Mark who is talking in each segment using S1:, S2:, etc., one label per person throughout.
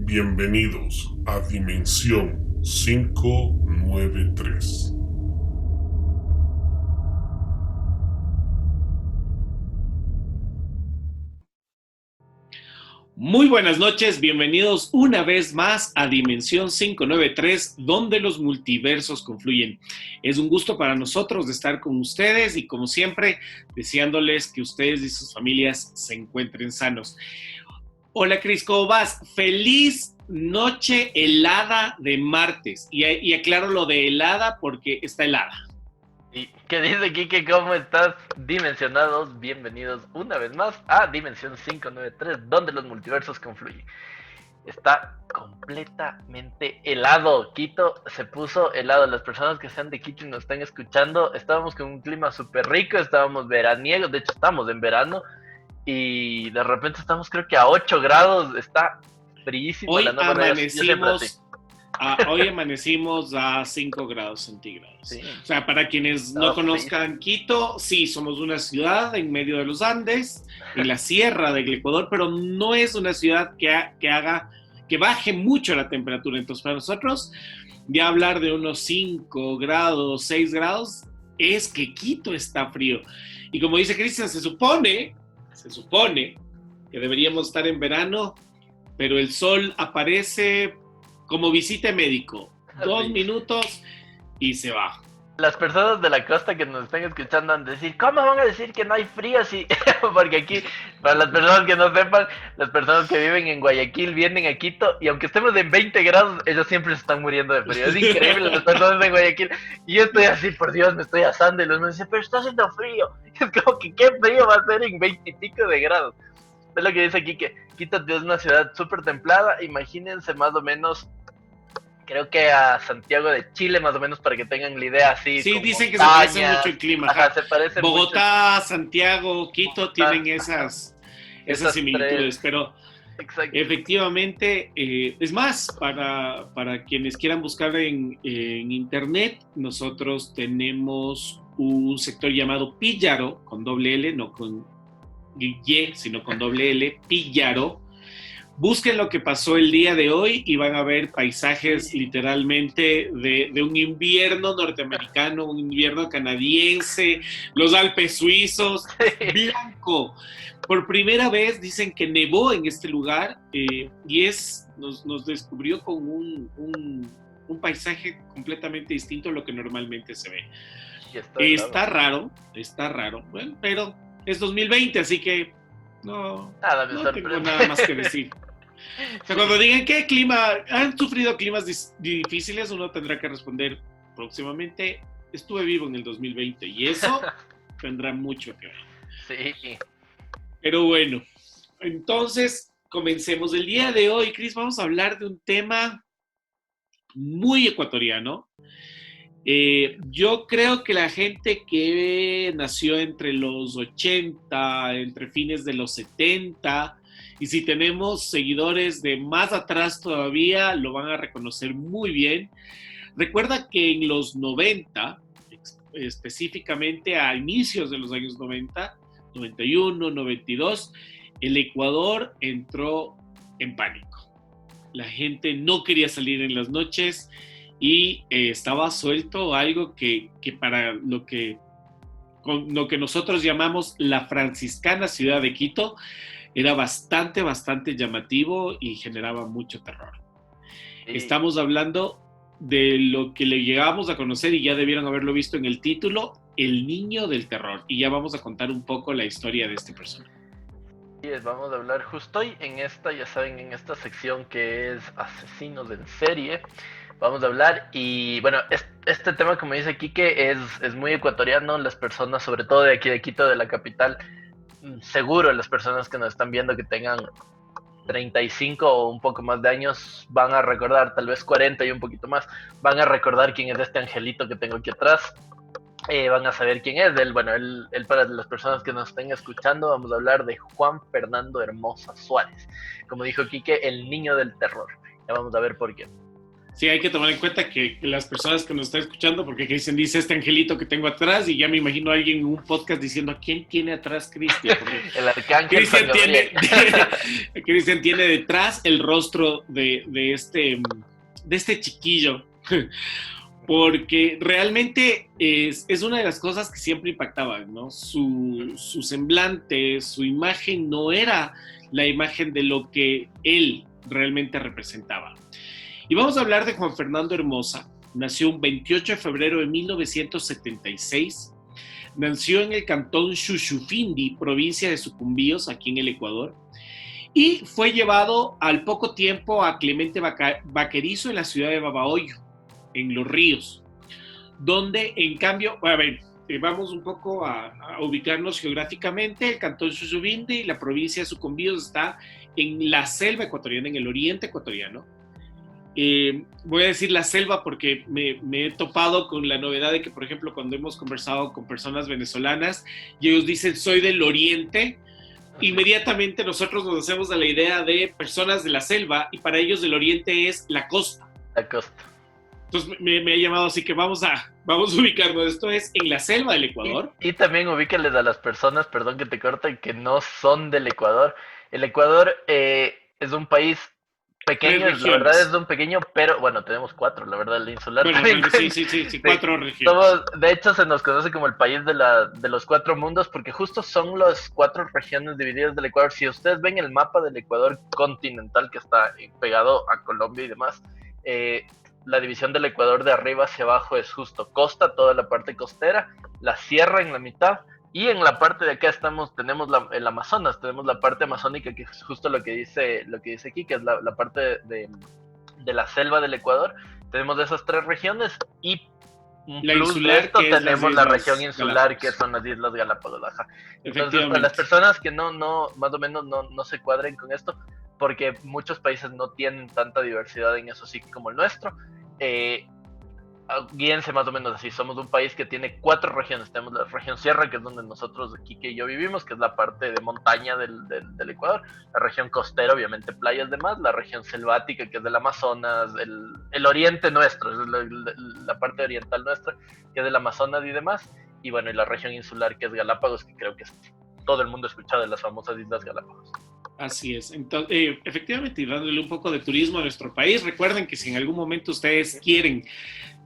S1: Bienvenidos a Dimensión 593.
S2: Muy buenas noches, bienvenidos una vez más a Dimensión 593, donde los multiversos confluyen. Es un gusto para nosotros de estar con ustedes y como siempre, deseándoles que ustedes y sus familias se encuentren sanos. Hola Cris, ¿cómo vas? Feliz noche helada de martes. Y aclaro lo de helada porque está helada.
S3: ¿Y qué dice Kike? ¿Cómo estás? Dimensionados, bienvenidos una vez más a Dimensión 593, donde los multiversos confluyen. Está completamente helado. Quito se puso helado. Las personas que sean de Quito y nos están escuchando, estábamos con un clima súper rico, estábamos veraniegos, de hecho estamos en verano, y de repente estamos creo que a 8 grados, está fríísimo la
S2: Hoy
S3: noche. Bueno, yo siempre así.
S2: hoy amanecimos a 5 grados centígrados.
S3: Sí,
S2: O sea, para quienes no
S3: estaba fríísimo.
S2: conozcan Quito, sí, somos una ciudad en medio de los Andes, en la sierra del Ecuador, pero no es una ciudad que baje mucho la temperatura. Entonces, para nosotros, ya hablar de unos 5 grados, 6 grados, es que Quito está frío. Y como dice Cristian, se supone que deberíamos estar en verano, pero el sol aparece como visita médico, 2 minutos y se va.
S3: Las personas de la costa que nos están escuchando van a decir, ¿cómo van a decir que no hay frío? Sí, porque aquí, para las personas que no sepan, las personas que viven en Guayaquil vienen a Quito y aunque estemos en 20 grados, ellos siempre se están muriendo de frío. Es increíble las personas de Guayaquil. Y yo estoy así, por Dios, me estoy asando y los me dicen, pero está haciendo frío. Es como que, ¿qué frío va a ser en 20 y pico de grados? Es lo que dice aquí, que Quito es una ciudad súper templada. Imagínense más o menos, creo que a Santiago de Chile, más o menos, para que tengan la idea, así,
S2: Sí,
S3: con
S2: dicen que se parece mucho
S3: montañas.
S2: el clima.
S3: Ajá,
S2: Ajá.
S3: se parece mucho.
S2: Bogotá, Santiago, Quito
S3: Bogotá,
S2: tienen esas
S3: esas tres,
S2: similitudes, pero
S3: exacto.
S2: efectivamente, es más, para quienes quieran buscar en internet, nosotros tenemos un sector llamado Píllaro, con doble L, no con Y, sino con doble L, Píllaro. Busquen lo que pasó el día de hoy y van a ver paisajes
S3: Sí.
S2: literalmente de un invierno norteamericano, un invierno canadiense, los Alpes suizos, blanco. Por primera vez dicen que nevó en este lugar y nos descubrió con un paisaje completamente distinto a lo que normalmente se ve.
S3: Y está helado.
S2: Está raro, bueno, pero es 2020, así que
S3: Nada me
S2: no tengo
S3: sorprende.
S2: nada más que decir. O sea,
S3: Sí,
S2: cuando digan qué clima, han sufrido climas difíciles, uno tendrá que responder próximamente, estuve vivo en el 2020 y eso tendrá mucho que ver.
S3: sí.
S2: Pero bueno, entonces comencemos. El día de hoy, Cris, vamos a hablar de un tema muy ecuatoriano. Yo creo que la gente que nació entre los 80, entre fines de los 70, y si tenemos seguidores de más atrás todavía, lo van a reconocer muy bien. Recuerda que en los 90, específicamente a inicios de los años 90, 91, 92, el Ecuador entró en pánico. La gente no quería salir en las noches y estaba suelto algo que para lo que nosotros llamamos la franciscana ciudad de Quito era bastante, bastante llamativo y generaba mucho terror.
S3: Sí.
S2: Estamos hablando de lo que le llegábamos a conocer y ya debieron haberlo visto en el título, El Niño del Terror. Y ya vamos a contar un poco la historia de este personaje.
S3: Vamos a hablar justo hoy en esta, ya saben, en esta sección que es asesinos en serie. Vamos a hablar y bueno, este tema, como dice Quique, es muy ecuatoriano. Las personas, sobre todo de aquí de Quito, de la capital, seguro las personas que nos están viendo que tengan 35 o un poco más de años van a recordar, tal vez 40 y un poquito más, van a recordar quién es este angelito que tengo aquí atrás. Van a saber quién es él. Bueno, él, para las personas que nos estén escuchando, vamos a hablar de Juan Fernando Hermosa Suárez. Como dijo Quique, el niño del terror. Ya vamos a ver por qué.
S2: Sí, hay que tomar en cuenta que las personas que nos están escuchando, porque Cristian dice este angelito que tengo atrás, y ya me imagino a alguien en un podcast diciendo, ¿a quién tiene atrás Cristian? Porque
S3: El arcángel San Gabriel.
S2: Cristian tiene detrás el rostro de este chiquillo, porque realmente es una de las cosas que siempre impactaban, ¿no? Su semblante, su imagen no era la imagen de lo que él realmente representaba. Y vamos a hablar de Juan Fernando Hermosa. Nació un 28 de febrero de 1976. Nació en el cantón Xuxufindi, provincia de Sucumbíos, aquí en el Ecuador. Y fue llevado al poco tiempo a Clemente Vaquerizo en la ciudad de Babahoyo, en Los Ríos. Donde, en cambio, a ver, vamos un poco a ubicarnos geográficamente. El cantón Xuxufindi, la provincia de Sucumbíos, está en la selva ecuatoriana, en el oriente ecuatoriano. Voy a decir la selva porque me he topado con la novedad de que, por ejemplo, cuando hemos conversado con personas venezolanas y ellos dicen soy del oriente, inmediatamente nosotros nos hacemos a la idea de personas de la selva, y para ellos el oriente es la costa.
S3: La costa.
S2: Entonces me ha llamado, así que vamos a ubicarnos. Esto es en la selva del Ecuador.
S3: Y también ubícales a las personas, perdón que te corten, que no son del Ecuador. El Ecuador es un país pequeño, la verdad es un pequeño, pero bueno, tenemos 4, la verdad, el insular.
S2: Bueno,
S3: también,
S2: sí, 4 regiones.
S3: De hecho, se nos conoce como el país de los 4 mundos, porque justo son las 4 regiones divididas del Ecuador. Si ustedes ven el mapa del Ecuador continental que está pegado a Colombia y demás, la división del Ecuador de arriba hacia abajo es justo costa, toda la parte costera, la sierra en la mitad, y en la parte de acá tenemos el Amazonas, tenemos la parte amazónica, que es justo lo que dice aquí, que es la parte de la selva del Ecuador. Tenemos esas 3 regiones, y
S2: la
S3: plus
S2: insular,
S3: de esto tenemos la región insular,
S2: Galápagos,
S3: que son las Islas Galápagos. Ajá.
S2: Entonces,
S3: para las personas que no más o menos no se cuadren con esto, porque muchos países no tienen tanta diversidad en eso, sí, como el nuestro, guíense más o menos así. Somos un país que tiene 4 regiones. Tenemos la región sierra, que es donde nosotros aquí que yo vivimos, que es la parte de montaña del Ecuador. La región costera, obviamente playas demás. La región selvática, que es del Amazonas. El oriente nuestro, es la parte oriental nuestra, que es del Amazonas y demás. Y bueno, y la región insular, que es Galápagos, que creo que todo el mundo ha escuchado de las famosas Islas Galápagos.
S2: Así es. Entonces, efectivamente, y dándole un poco de turismo a nuestro país, recuerden que si en algún momento ustedes quieren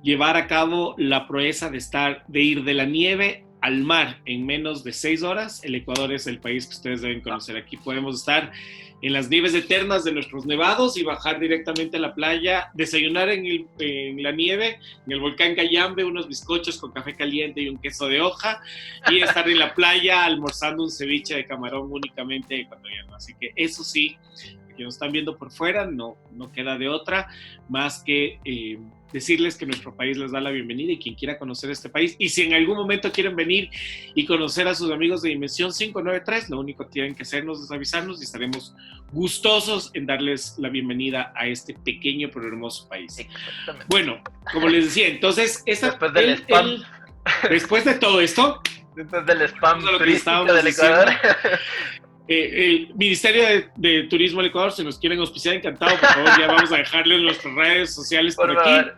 S2: llevar a cabo la proeza de ir de la nieve al mar en menos de 6 horas, el Ecuador es el país que ustedes deben conocer. Aquí podemos estar en las nieves eternas de nuestros nevados y bajar directamente a la playa, desayunar en la nieve, en el volcán Cayambe, unos bizcochos con café caliente y un queso de hoja, y estar en la playa almorzando un ceviche de camarón únicamente ecuatoriano. Así que eso sí, que nos están viendo por fuera, no queda de otra más que decirles que nuestro país les da la bienvenida, y quien quiera conocer este país, y si en algún momento quieren venir y conocer a sus amigos de Dimensión 593, lo único que tienen que hacernos es avisarnos y estaremos gustosos en darles la bienvenida a este pequeño pero hermoso país.
S3: Exactamente.
S2: Bueno, como les decía, entonces
S3: después del spam.
S2: Después de todo esto,
S3: después del spam
S2: lo que estábamos
S3: del Ecuador.
S2: El Ministerio de Turismo del Ecuador, si nos quieren auspiciar, encantado, por favor, ya vamos a dejarles nuestras redes sociales por aquí,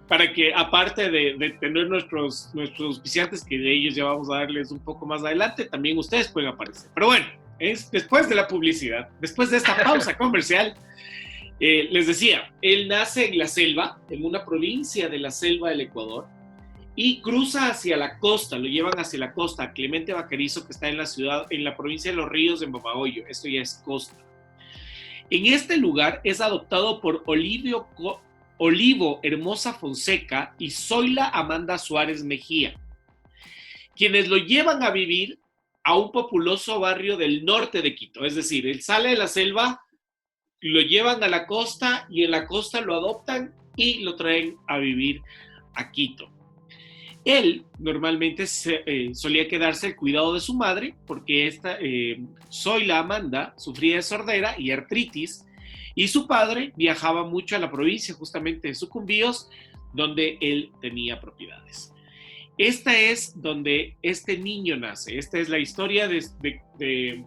S2: para que aparte de tener nuestros auspiciantes, que de ellos ya vamos a darles un poco más adelante, también ustedes pueden aparecer. Pero bueno, después de la publicidad, después de esta pausa comercial, les decía, él nace en la selva, en una provincia de la selva del Ecuador, y cruza hacia la costa, lo llevan hacia la costa, Clemente Vaquerizo, que está en la provincia de Los Ríos, en Babahoyo. Esto ya es costa. En este lugar es adoptado por Olivo Hermosa Fonseca y Zoila Amanda Suárez Mejía, quienes lo llevan a vivir a un populoso barrio del norte de Quito. Es decir, él sale de la selva, lo llevan a la costa, y en la costa lo adoptan y lo traen a vivir a Quito. Él normalmente solía quedarse al cuidado de su madre, porque Zoila Amanda sufría de sordera y artritis, y su padre viajaba mucho a la provincia justamente de Sucumbíos, donde él tenía propiedades. Esta es donde este niño nace. Esta es la historia de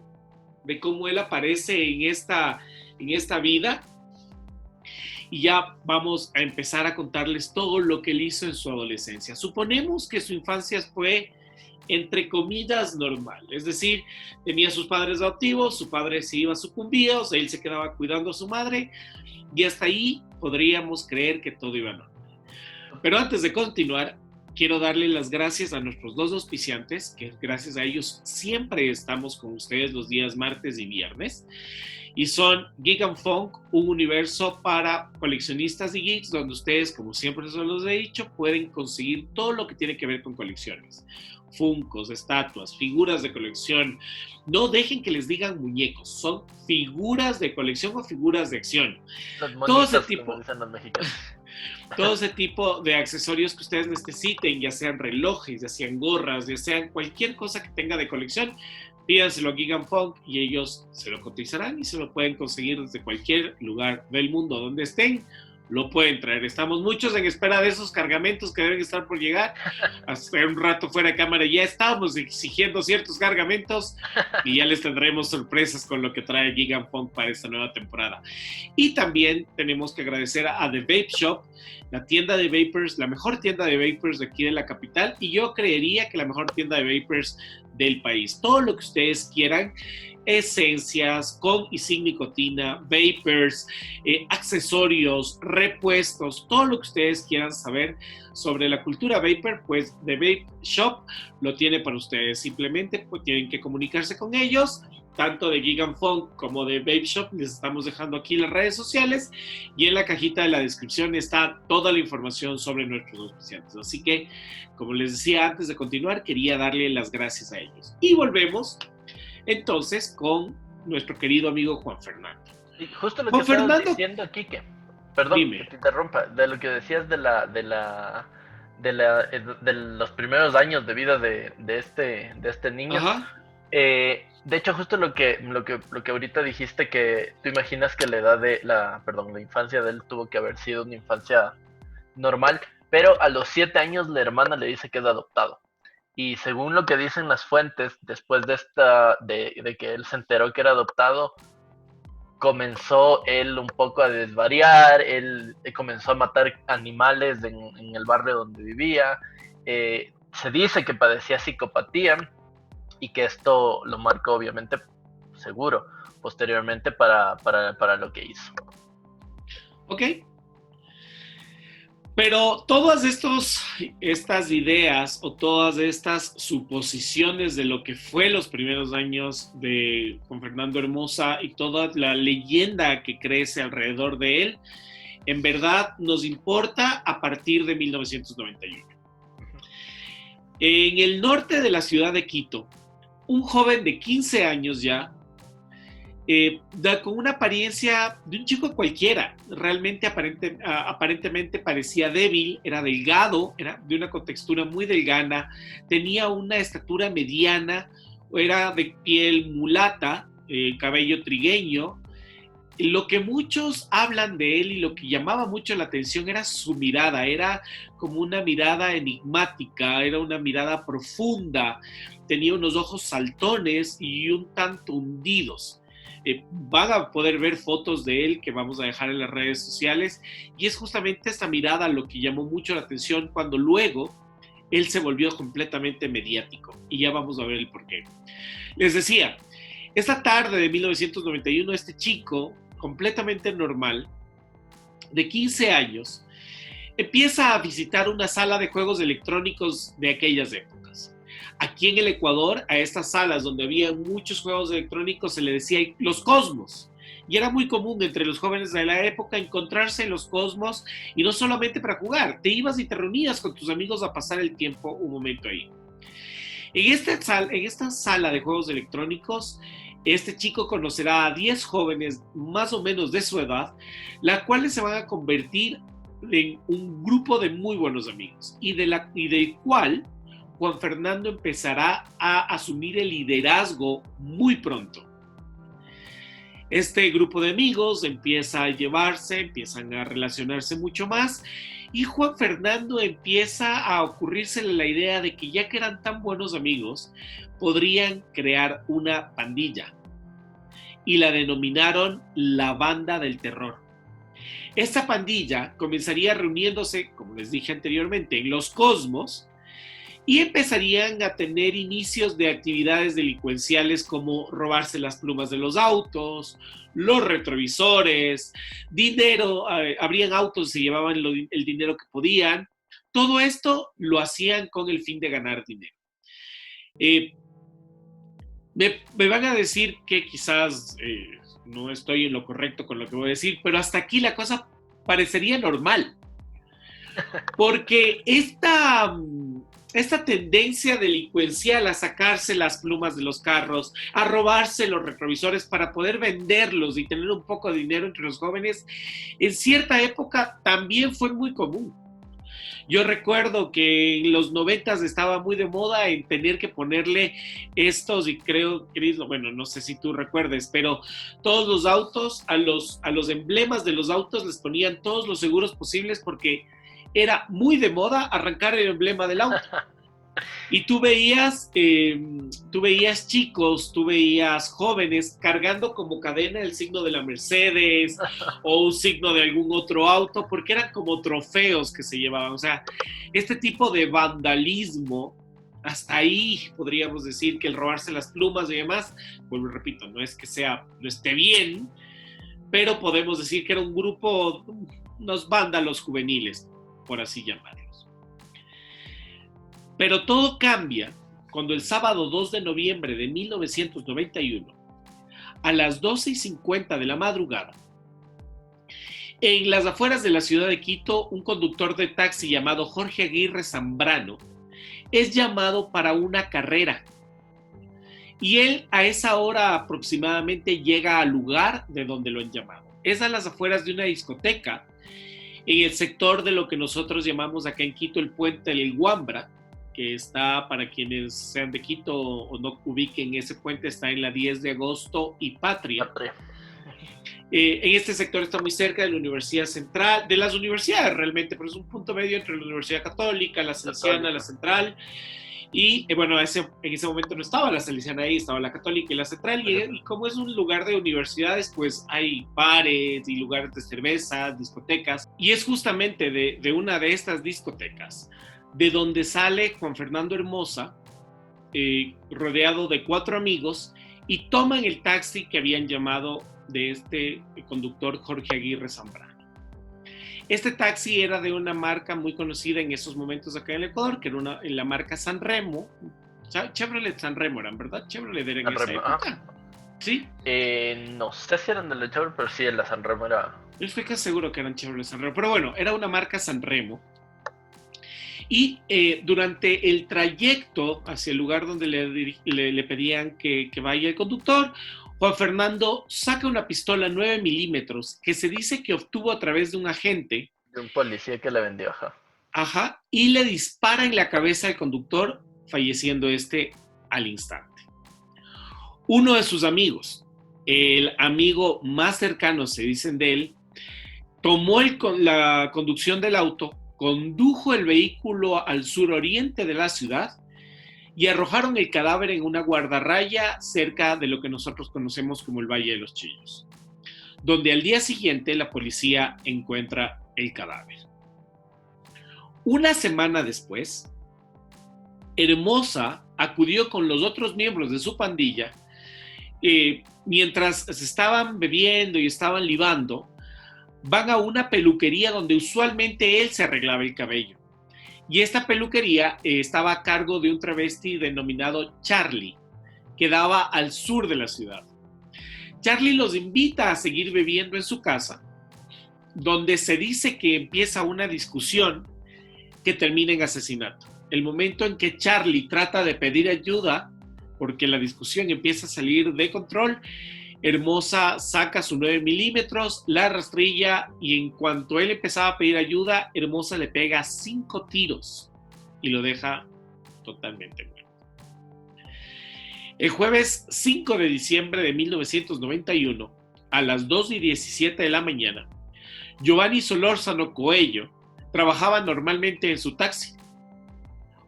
S2: cómo él aparece en esta vida. y ya vamos a empezar a contarles todo lo que él hizo en su adolescencia. Suponemos que su infancia fue, entre comillas, normal. Es decir, tenía sus padres adoptivos, su padre se iba a sucumbir, o sea, él se quedaba cuidando a su madre, y hasta ahí podríamos creer que todo iba normal. Pero antes de continuar, quiero darle las gracias a nuestros dos auspiciantes, que gracias a ellos siempre estamos con ustedes los días martes y viernes. Y son Geek and Funk, un universo para coleccionistas y geeks, donde ustedes, como siempre se los he dicho, pueden conseguir todo lo que tiene que ver con colecciones. Funkos, estatuas, figuras de colección. No dejen que les digan muñecos, son figuras de colección o figuras de acción.
S3: Los monitos, todo ese tipo, como dicen los mexicanos.
S2: Todo ese tipo de accesorios que ustedes necesiten, ya sean relojes, ya sean gorras, ya sean cualquier cosa que tenga de colección, pídanselo a Geek and Funk y ellos se lo cotizarán y se lo pueden conseguir desde cualquier lugar del mundo donde estén. Lo pueden traer. Estamos muchos en espera de esos cargamentos que deben estar por llegar. Hace un rato fuera de cámara ya estábamos exigiendo ciertos cargamentos y ya les tendremos sorpresas con lo que trae Geek and Funk para esta nueva temporada. Y también tenemos que agradecer a The Vape Shop, la tienda de vapers, la mejor tienda de vapers de aquí de la capital, y yo creería que la mejor tienda de vapers del país. Todo lo que ustedes quieran, esencias con y sin nicotina, vapers, accesorios, repuestos, todo lo que ustedes quieran saber sobre la cultura vapor, pues The Vape Shop lo tiene para ustedes. Simplemente pues, tienen que comunicarse con ellos, tanto de Geek and Funk como de Vape Shop. Les estamos dejando aquí las redes sociales y en la cajita de la descripción está toda la información sobre nuestros auspiciantes. Así que, como les decía antes de continuar, quería darle las gracias a ellos. Y volvemos entonces con nuestro querido amigo Juan Fernando.
S3: Y justo lo Juan que estabas diciendo, Quique, perdón que te interrumpa, de lo que decías de los primeros años de vida de este niño. De hecho, justo lo que ahorita dijiste, que tú imaginas que la infancia de él tuvo que haber sido una infancia normal, pero a los 7 años la hermana le dice que es adoptado. Y según lo que dicen las fuentes, después de que él se enteró que era adoptado, comenzó él un poco a desvariar, él comenzó a matar animales en el barrio donde vivía. Se dice que padecía psicopatía y que esto lo marcó, obviamente, seguro, posteriormente para lo que hizo.
S2: Ok. Pero todas estas ideas o todas estas suposiciones de lo que fue los primeros años de Juan Fernando Hermosa y toda la leyenda que crece alrededor de él, en verdad nos importa a partir de 1991. En el norte de la ciudad de Quito, un joven de 15 años ya, con una apariencia de un chico cualquiera, realmente aparentemente parecía débil, era delgado, era de una contextura muy delgada, tenía una estatura mediana, era de piel mulata, cabello trigueño. Lo que muchos hablan de él y lo que llamaba mucho la atención era su mirada, era como una mirada enigmática, era una mirada profunda, tenía unos ojos saltones y un tanto hundidos. Van a poder ver fotos de él que vamos a dejar en las redes sociales, y es justamente esta mirada lo que llamó mucho la atención cuando luego él se volvió completamente mediático, y ya vamos a ver el porqué. Les decía, esta tarde de 1991 este chico completamente normal de 15 años empieza a visitar una sala de juegos electrónicos de aquellas épocas. Aquí en el Ecuador, a estas salas donde había muchos juegos electrónicos se le decía los Cosmos. Y era muy común entre los jóvenes de la época encontrarse en los Cosmos, y no solamente para jugar, te ibas y te reunías con tus amigos a pasar el tiempo un momento ahí. En esta sala de juegos electrónicos, este chico conocerá a 10 jóvenes más o menos de su edad, las cuales se van a convertir en un grupo de muy buenos amigos, y del cual Juan Fernando empezará a asumir el liderazgo muy pronto. Este grupo de amigos empieza a llevarse, empiezan a relacionarse mucho más, y Juan Fernando empieza a ocurrírsele la idea de que ya que eran tan buenos amigos, podrían crear una pandilla, y la denominaron la Banda del Terror. Esta pandilla comenzaría reuniéndose, como les dije anteriormente, en Los Cosmos y empezarían a tener inicios de actividades delincuenciales como robarse las plumas de los autos, los retrovisores, dinero, abrían autos y se llevaban el dinero que podían. Todo esto lo hacían con el fin de ganar dinero. Me van a decir que quizás no estoy en lo correcto con lo que voy a decir, pero hasta aquí la cosa parecería normal. Porque esta tendencia delincuencial a sacarse las plumas de los carros, a robarse los retrovisores para poder venderlos y tener un poco de dinero entre los jóvenes, en cierta época también fue muy común. Yo recuerdo que en los 90s estaba muy de moda en tener que ponerle estos, y creo, Cris, bueno, no sé si tú recuerdes, pero todos los autos, a los emblemas de los autos les ponían todos los seguros posibles porque era muy de moda arrancar el emblema del auto. Y tú veías chicos, tú veías jóvenes cargando como cadena el signo de la Mercedes o un signo de algún otro auto, porque eran como trofeos que se llevaban. O sea, este tipo de vandalismo, hasta ahí podríamos decir que el robarse las plumas y demás, pues repito, no es que no esté bien, pero podemos decir que era un grupo, unos vándalos juveniles, por así llamarlos. Pero todo cambia cuando el sábado 2 de noviembre de 1991, a las 12:50 de la madrugada, en las afueras de la ciudad de Quito, un conductor de taxi llamado Jorge Aguirre Zambrano es llamado para una carrera. Y él a esa hora aproximadamente llega al lugar de donde lo han llamado. Es a las afueras de una discoteca, en el sector de lo que nosotros llamamos acá en Quito el Puente del Guambra, que está, para quienes sean de Quito o no ubiquen ese puente, está en la 10 de agosto y Patria. En este sector está muy cerca de la Universidad Central, de las universidades realmente, pero es un punto medio entre la Universidad Católica, la Salesiana, la Central, y bueno, en ese momento no estaba la Salesiana ahí, estaba la Católica y la Central, y como es un lugar de universidades, pues hay bares y lugares de cerveza, discotecas, y es justamente de una de estas discotecas de donde sale Juan Fernando Hermosa, rodeado de 4 amigos, y toman el taxi que habían llamado de este conductor Jorge Aguirre Zambrano. Este taxi era de una marca muy conocida en esos momentos acá en el Ecuador, que era la marca Sanremo. Chevrolet Sanremo eran, ¿verdad? Chevrolet era en esa época. ¿Sí?
S3: No sé si eran de la Chevrolet, pero sí, en la Sanremo era...
S2: Yo estoy casi seguro que eran Chevrolet Sanremo, pero bueno, era una marca Sanremo. Y durante el trayecto hacia el lugar donde le pedían que vaya el conductor, Juan Fernando saca una pistola 9 milímetros que se dice que obtuvo a través de un agente.
S3: De un policía que la vendió,
S2: Ajá, y le dispara en la cabeza al conductor, falleciendo al instante. Uno de sus amigos, el amigo más cercano, se dicen de él, tomó la conducción del auto, condujo el vehículo al suroriente de la ciudad y arrojaron el cadáver en una guardarraya cerca de lo que nosotros conocemos como el Valle de los Chillos, donde al día siguiente la policía encuentra el cadáver. Una semana después, Hermosa acudió con los otros miembros de su pandilla, mientras se estaban bebiendo y estaban libando, van a una peluquería donde usualmente él se arreglaba el cabello. Y esta peluquería estaba a cargo de un travesti denominado Charlie, que daba al sur de la ciudad. Charlie los invita a seguir bebiendo en su casa, donde se dice que empieza una discusión que termina en asesinato. El momento en que Charlie trata de pedir ayuda, porque la discusión empieza a salir de control, Hermosa saca su 9 milímetros, la rastrilla, y en cuanto él empezaba a pedir ayuda, Hermosa le pega 5 tiros y lo deja totalmente muerto. El jueves 5 de diciembre de 1991, a las 2:17 de la mañana, Giovanni Solórzano Coello trabajaba normalmente en su taxi.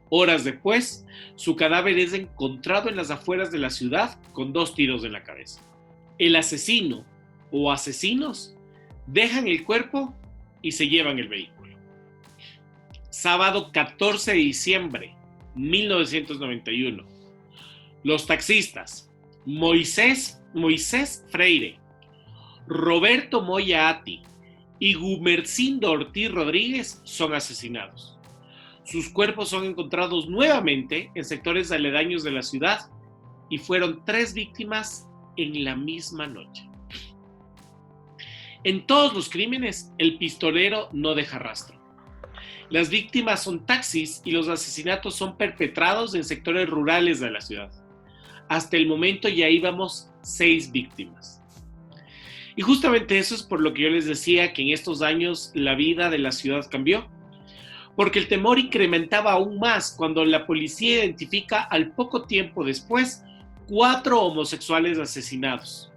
S2: Horas después, su cadáver es encontrado en las afueras de la ciudad con 2 tiros en la cabeza. El asesino o asesinos dejan el cuerpo y se llevan el vehículo. Sábado 14 de diciembre 1991. Los taxistas Moisés Freire, Roberto Moya Ati y Gumercindo Ortiz Rodríguez son asesinados. Sus cuerpos son encontrados nuevamente en sectores aledaños de la ciudad y fueron 3 víctimas en la misma noche. En todos los crímenes, el pistolero no deja rastro. Las víctimas son taxis y los asesinatos son perpetrados en sectores rurales de la ciudad. Hasta el momento ya íbamos 6 víctimas. Y justamente eso es por lo que yo les decía que en estos años la vida de la ciudad cambió. Porque el temor incrementaba aún más cuando la policía identifica al poco tiempo después 4 homosexuales asesinados.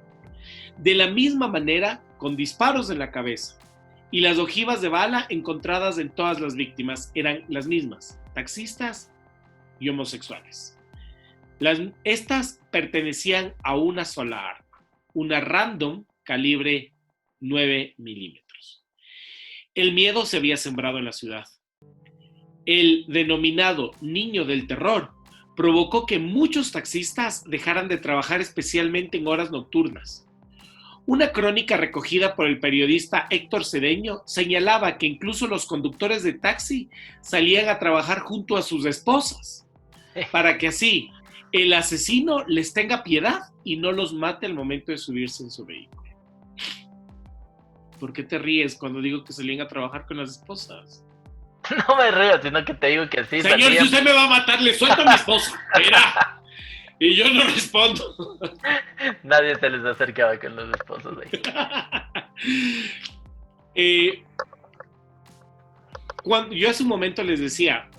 S2: De la misma manera, con disparos en la cabeza. Y las ojivas de bala encontradas en todas las víctimas eran las mismas, taxistas y homosexuales. Estas pertenecían a una sola arma, una random calibre 9 milímetros. El miedo se había sembrado en la ciudad. El denominado niño del terror provocó que muchos taxistas dejaran de trabajar, especialmente en horas nocturnas. Una crónica recogida por el periodista Héctor Cedeño señalaba que incluso los conductores de taxi salían a trabajar junto a sus esposas, para que así el asesino les tenga piedad y no los mate al momento de subirse en su vehículo. ¿Por qué te ríes cuando digo que salían a trabajar con las esposas?
S3: No me río, sino que te digo que sí.
S2: Señor, salían... si usted me va a matar, le suelto a mi esposa. Mira. Y yo no respondo.
S3: Nadie se les acercaba con los esposos
S2: ahí. Cuando yo hace un momento les decía,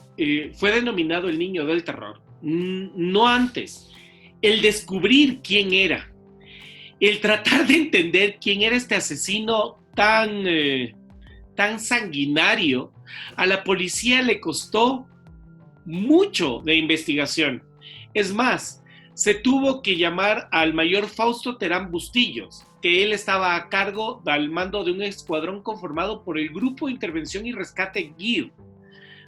S2: fue denominado el niño del terror. No antes. El descubrir quién era. El tratar de entender quién era este asesino tan sanguinario. A la policía le costó mucho de investigación. Es más, se tuvo que llamar al mayor Fausto Terán Bustillos, que él estaba a cargo al mando de un escuadrón conformado por el Grupo de Intervención y Rescate GIR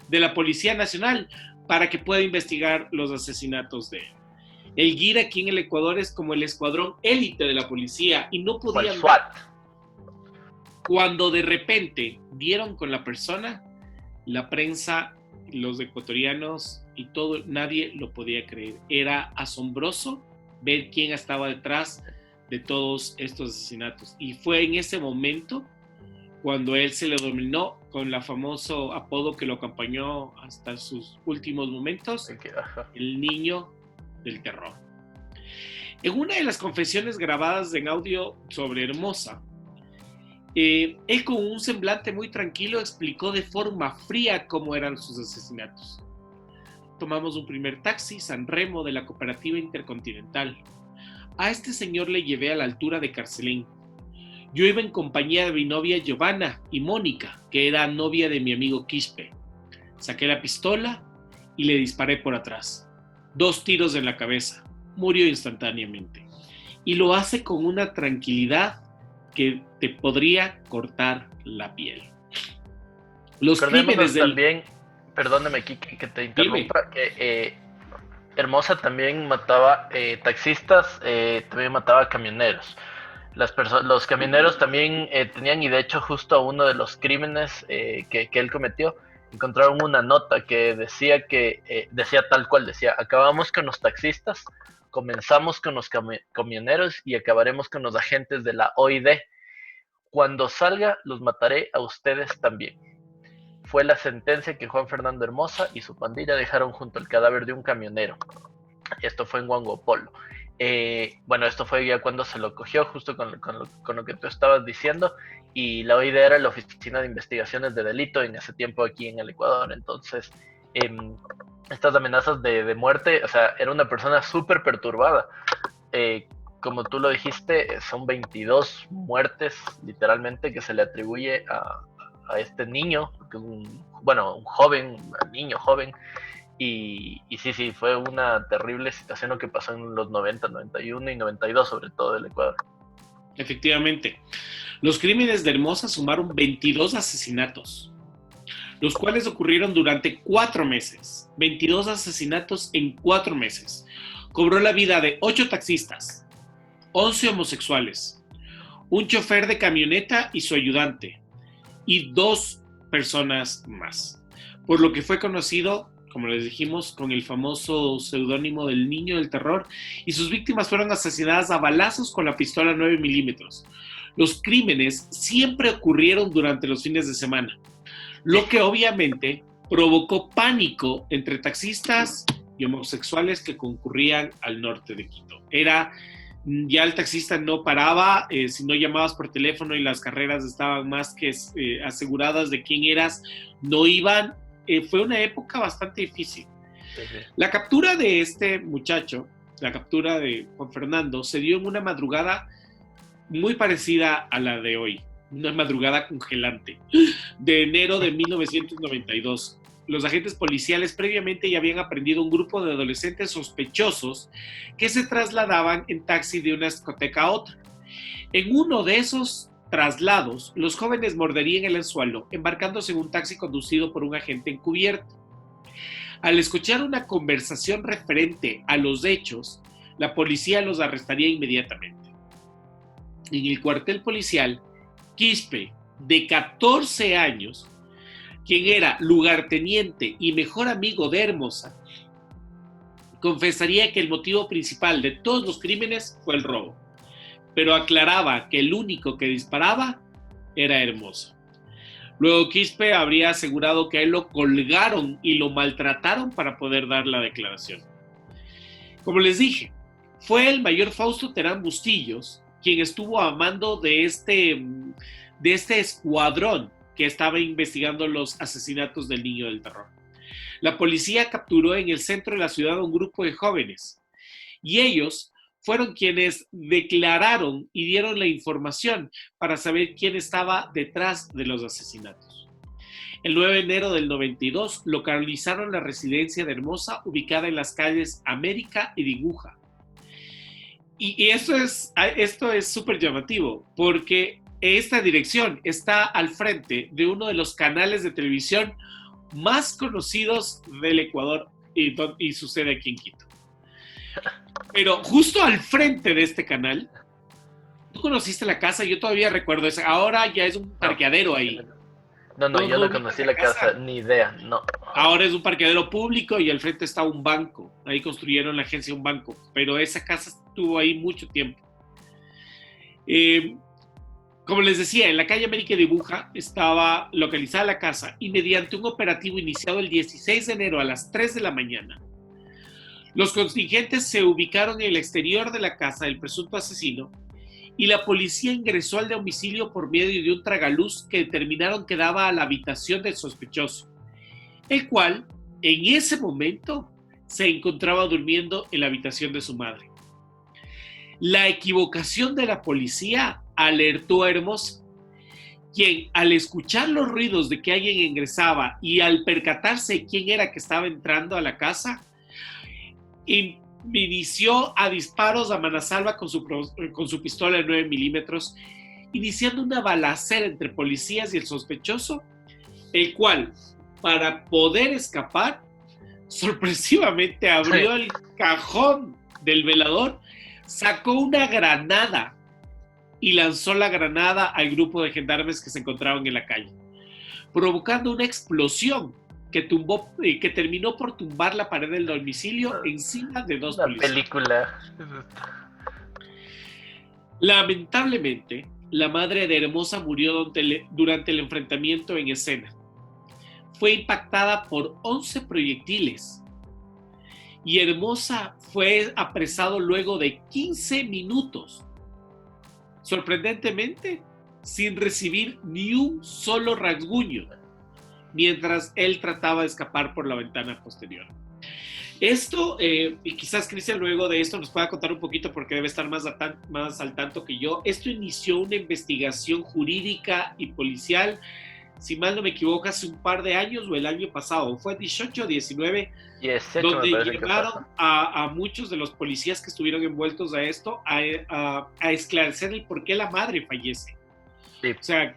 S2: de la Policía Nacional para que pueda investigar los asesinatos de él. El GIR aquí en el Ecuador es como el escuadrón élite de la policía y no podían... Cuando de repente dieron con la persona, la prensa, los ecuatorianos y todo, nadie lo podía creer. Era asombroso ver quién estaba detrás de todos estos asesinatos. Y fue en ese momento cuando él se le denominó con el famoso apodo que lo acompañó hasta sus últimos momentos, el niño del terror. En una de las confesiones grabadas en audio sobre Hermosa, él con un semblante muy tranquilo explicó de forma fría cómo eran sus asesinatos. Tomamos un primer taxi, San Remo, de la Cooperativa Intercontinental. A este señor le llevé a la altura de Carcelén. Yo iba en compañía de mi novia Giovanna y Mónica, que era novia de mi amigo Quispe. Saqué la pistola y le disparé por atrás. 2 tiros en la cabeza. Murió instantáneamente. Y lo hace con una tranquilidad que te podría cortar la piel. Los crímenes del...
S3: también, perdóname que te interrumpa, que Hermosa también mataba taxistas, también mataba camioneros. Los camioneros también tenían, y de hecho justo a uno de los crímenes que él cometió, encontraron una nota que decía tal cual, decía: acabamos con los taxistas, comenzamos con los camioneros y acabaremos con los agentes de la OID. Cuando salga, los mataré a ustedes también. Fue la sentencia que Juan Fernando Hermosa y su pandilla dejaron junto al cadáver de un camionero. Esto fue en Huangopolo. Bueno, esto fue ya cuando se lo cogió, justo con lo que tú estabas diciendo, y la OID era la Oficina de Investigaciones de Delito en ese tiempo aquí en el Ecuador. Entonces, estas amenazas de muerte, o sea, era una persona súper perturbada. Como tú lo dijiste, son 22 muertes, literalmente, que se le atribuye a este niño, un niño joven. Y sí, fue una terrible situación lo que pasó en los 90, 91 y 92, sobre todo del Ecuador.
S2: Efectivamente. Los crímenes de Hermosa sumaron 22 asesinatos, los cuales ocurrieron durante 4 meses. 22 asesinatos en 4 meses. Cobró la vida de 8 taxistas, 11 homosexuales, un chofer de camioneta y su ayudante, y 2 personas más. Por lo que fue conocido, como les dijimos, con el famoso seudónimo del Niño del Terror, y sus víctimas fueron asesinadas a balazos con la pistola 9 milímetros. Los crímenes siempre ocurrieron durante los fines de semana, lo que obviamente provocó pánico entre taxistas y homosexuales que concurrían al norte de Quito. Ya el taxista no paraba, si no llamabas por teléfono y las carreras estaban más que aseguradas de quién eras, no iban. Fue una época bastante difícil. La captura de este muchacho, la captura de Juan Fernando, se dio en una madrugada muy parecida a la de hoy, una madrugada congelante, de enero de 1992. Los agentes policiales previamente ya habían aprendido un grupo de adolescentes sospechosos que se trasladaban en taxi de una discoteca a otra. En uno de esos traslados, los jóvenes morderían el anzuelo, embarcándose en un taxi conducido por un agente encubierto. Al escuchar una conversación referente a los hechos, la policía los arrestaría inmediatamente. En el cuartel policial, Quispe, de 14 años, quien era lugarteniente y mejor amigo de Hermosa, confesaría que el motivo principal de todos los crímenes fue el robo, pero aclaraba que el único que disparaba era Hermosa. Luego Quispe habría asegurado que a él lo colgaron y lo maltrataron para poder dar la declaración. Como les dije, fue el mayor Fausto Terán Bustillos quien estuvo a mando de este escuadrón que estaba investigando los asesinatos del Niño del Terror. La policía capturó en el centro de la ciudad a un grupo de jóvenes y ellos fueron quienes declararon y dieron la información para saber quién estaba detrás de los asesinatos. El 9 de enero del 92 localizaron la residencia de Hermosa ubicada en las calles América y Diguja. Y esto es súper llamativo porque esta dirección está al frente de uno de los canales de televisión más conocidos del Ecuador y sucede aquí en Quito. Pero justo al frente de este canal, tú conociste la casa, yo todavía recuerdo eso, ahora ya es un parqueadero ahí.
S3: No, yo no conocí la casa, ni idea, no.
S2: Ahora es un parqueadero público y al frente está un banco, ahí construyeron la agencia un banco, pero esa casa estuvo ahí mucho tiempo. Como les decía, en la calle América de Buja estaba localizada la casa y mediante un operativo iniciado el 16 de enero a las 3 de la mañana, los contingentes se ubicaron en el exterior de la casa del presunto asesino y la policía ingresó al domicilio por medio de un tragaluz que determinaron que daba a la habitación del sospechoso, el cual en ese momento se encontraba durmiendo en la habitación de su madre. La equivocación de la policía alertó a Hermosa, quien al escuchar los ruidos de que alguien ingresaba y al percatarse de quién era que estaba entrando a la casa, inició a disparos a mansalva con su pistola de 9 milímetros, iniciando una balacera entre policías y el sospechoso, el cual, para poder escapar, sorpresivamente abrió el cajón del velador, sacó una granada y lanzó la granada al grupo de gendarmes que se encontraban en la calle, provocando una explosión que terminó por tumbar la pared del domicilio encima de 2 policías.
S3: Película.
S2: Lamentablemente, la madre de Hermosa murió durante el enfrentamiento en escena. Fue impactada por 11 proyectiles y Hermosa fue apresado luego de 15 minutos. Sorprendentemente, sin recibir ni un solo rasguño, mientras él trataba de escapar por la ventana posterior. Esto, y quizás Cristian luego de esto nos pueda contar un poquito porque debe estar más al tanto que yo, esto inició una investigación jurídica y policial, si mal no me equivoco, hace un par de años o el año pasado, fue 18 o 19, donde llevaron a muchos de los policías que estuvieron envueltos a esto a esclarecer el por qué la madre fallece.
S3: Sí.
S2: O sea,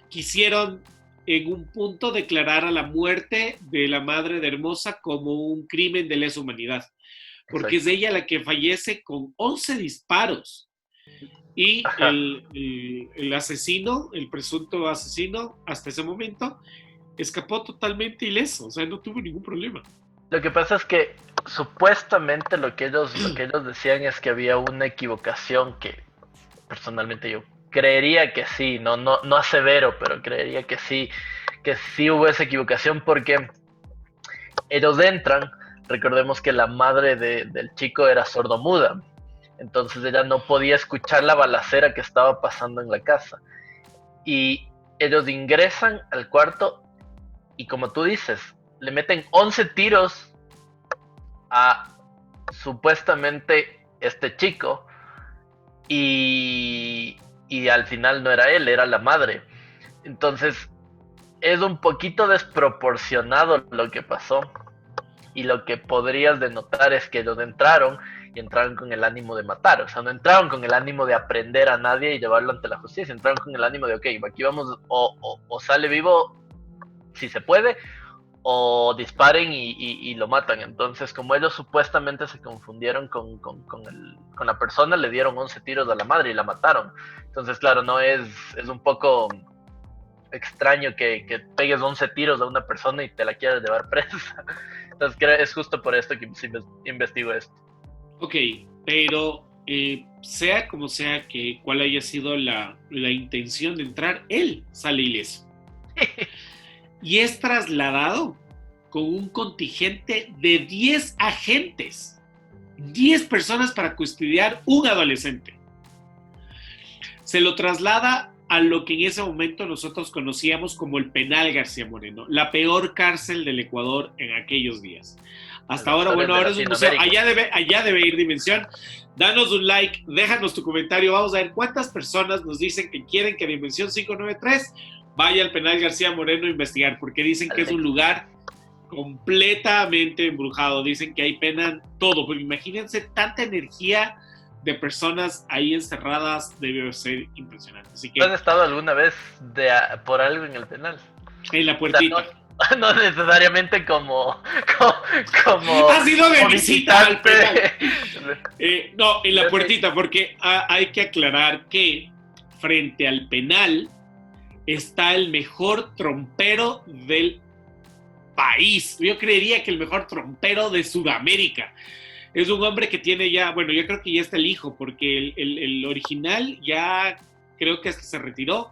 S2: quisieron en un punto declarar a la muerte de la madre de Hermosa como un crimen de lesa humanidad, porque es
S3: Exacto.
S2: ella la que fallece con 11 disparos. Y
S3: Ajá.
S2: el asesino, el presunto asesino, hasta ese momento, escapó totalmente ileso, o sea, no tuvo ningún problema.
S3: Lo que pasa es que supuestamente lo que ellos decían es que había una equivocación que personalmente yo creería que sí, no asevero, pero creería que sí hubo esa equivocación porque ellos entran, recordemos que la madre del chico era sordomuda, entonces ella no podía escuchar la balacera que estaba pasando en la casa. Y ellos ingresan al cuarto y como tú dices, le meten 11 tiros a supuestamente este chico y al final no era él, era la madre. Entonces es un poquito desproporcionado lo que pasó y lo que podrías denotar es que ellos entraron y entraron con el ánimo de matar, o sea, no entraron con el ánimo de aprender a nadie y llevarlo ante la justicia, entraron con el ánimo de, ok, aquí vamos, o sale vivo si se puede, o disparen y lo matan. Entonces, como ellos supuestamente se confundieron con la persona, le dieron 11 tiros a la madre y la mataron. Entonces, claro, no es un poco extraño que pegues 11 tiros a una persona y te la quieras llevar presa. Entonces, es justo por esto que investigo esto.
S2: Ok, pero sea como sea que cuál haya sido la intención de entrar, él sale ileso. Y es trasladado con un contingente de 10 agentes, 10 personas para custodiar un adolescente. Se lo traslada a lo que en ese momento nosotros conocíamos como el Penal García Moreno, la peor cárcel del Ecuador en aquellos días. Hasta ahora, bueno, ahora es un museo, allá debe ir Dimensión. Danos un like, déjanos tu comentario, vamos a ver cuántas personas nos dicen que quieren que Dimensión 593 vaya al Penal García Moreno a investigar, porque dicen que es un lugar completamente embrujado, dicen que hay pena todo, pero imagínense tanta energía de personas ahí encerradas, debe ser impresionante. Así que,
S3: ¿Has estado alguna vez por algo en el penal?
S2: en la puertita.
S3: O sea, no necesariamente como
S2: ha sido de visita al penal. No, en la
S3: Yo
S2: puertita, porque hay que aclarar que frente al penal está el mejor trompero del país. Yo creería que el mejor trompero de Sudamérica. Es un hombre que tiene ya, bueno, yo creo que ya está el hijo, porque el original ya creo que se retiró.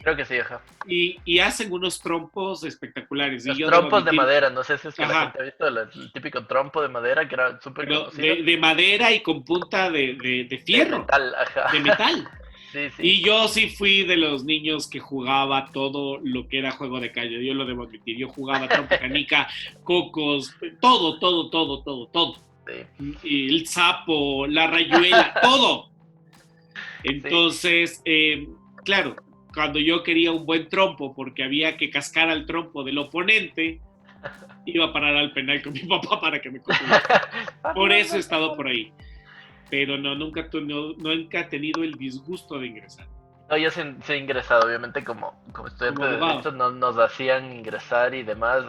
S3: Creo que sí, ajá.
S2: Y hacen unos trompos espectreculares.
S3: Los
S2: y yo
S3: trompos de madera, no sé si es que
S2: ajá,
S3: la gente ha visto el típico trompo de madera que era súper conocido.
S2: De madera y con punta de fierro.
S3: De metal, ajá.
S2: De metal.
S3: Sí, sí.
S2: Y yo sí fui de los niños que jugaba todo lo que era juego de calle, yo lo debo admitir. Yo jugaba trompo, canica, cocos, todo. Sí. Y el sapo, la rayuela, todo. Entonces, claro, cuando yo quería un buen trompo, porque había que cascar al trompo del oponente, iba a parar al penal con mi papá para que me cogiera. Por eso he estado por ahí. Pero nunca he tenido el disgusto de ingresar.
S3: No, yo sí he ingresado, obviamente como estudiante de derecho nos hacían ingresar y demás.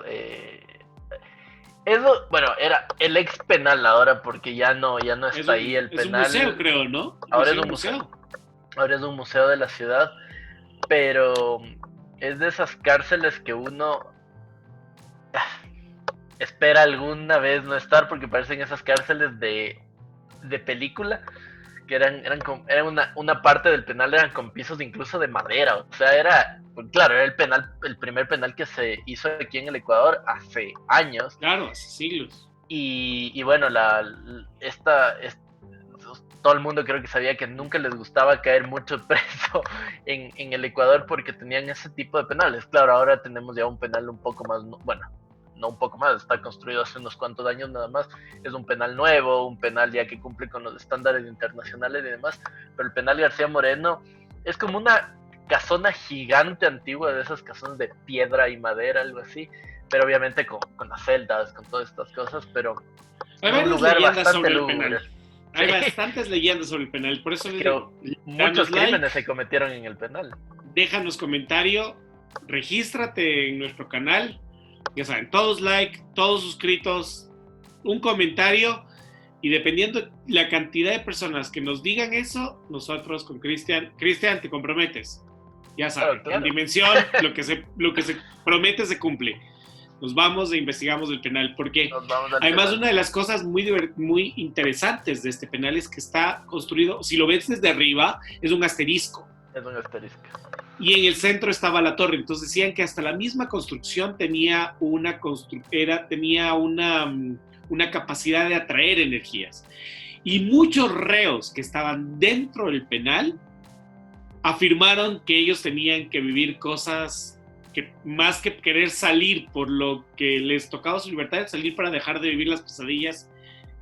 S3: Eso, bueno, era el ex penal ahora porque ya no está ahí el penal.
S2: Es un museo, creo, ¿no?
S3: Ahora es un museo. Ahora es un museo de la ciudad, pero es de esas cárceles que uno espera alguna vez no estar porque parecen esas cárceles de película que eran una parte del penal eran con pisos incluso de madera, o sea, era el primer penal que se hizo aquí en el Ecuador hace años.
S2: Claro, hace siglos.
S3: Y bueno, todo el mundo creo que sabía que nunca les gustaba caer mucho preso en el Ecuador porque tenían ese tipo de penales. Claro, ahora tenemos ya un penal un poco más, bueno, no un poco más, está construido hace unos cuantos años nada más, es un penal nuevo, un penal ya que cumple con los estándares internacionales y demás, pero el penal García Moreno es como una casona gigante antigua, de esas casonas de piedra y madera, algo así, pero obviamente con las celdas, con todas estas cosas, pero
S2: hay
S3: un lugar bastante lúgubre.
S2: Hay bastantes leyendas sobre el penal, por eso les digo,
S3: muchos crímenes se cometieron en el penal.
S2: Déjanos comentario, regístrate en nuestro canal, ya saben, todos like, todos suscritos, un comentario, y dependiendo la cantidad de personas que nos digan eso, nosotros con Cristian, te comprometes, ya saben, claro. En Dimensión lo que se promete se cumple. Nos vamos e investigamos el penal, porque además penal. Una de las cosas muy interesantes de este penal es que está construido, si lo ves desde arriba, es un asterisco.
S3: Es un asterisco.
S2: Y en el centro estaba la torre, entonces decían que hasta la misma construcción tenía una capacidad de atraer energías. Y muchos reos que estaban dentro del penal afirmaron que ellos tenían que vivir cosas que más que querer salir por lo que les tocaba su libertad, salir para dejar de vivir las pesadillas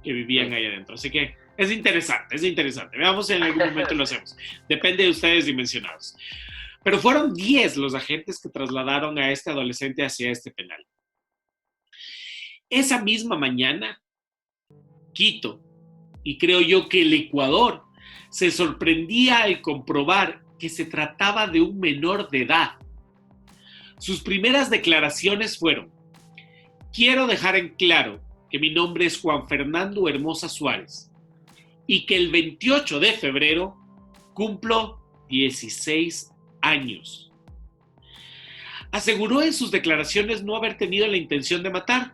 S2: que vivían ahí adentro. Así que es interesante. Veamos si en algún momento lo hacemos. Depende de ustedes dimensionados. Pero fueron 10 los agentes que trasladaron a este adolescente hacia este penal. Esa misma mañana, Quito, y creo yo que el Ecuador, se sorprendía al comprobar que se trataba de un menor de edad. Sus primeras declaraciones fueron: quiero dejar en claro que mi nombre es Juan Fernando Hermosa Suárez y que el 28 de febrero cumplo 16 años. Aseguró en sus declaraciones no haber tenido la intención de matar,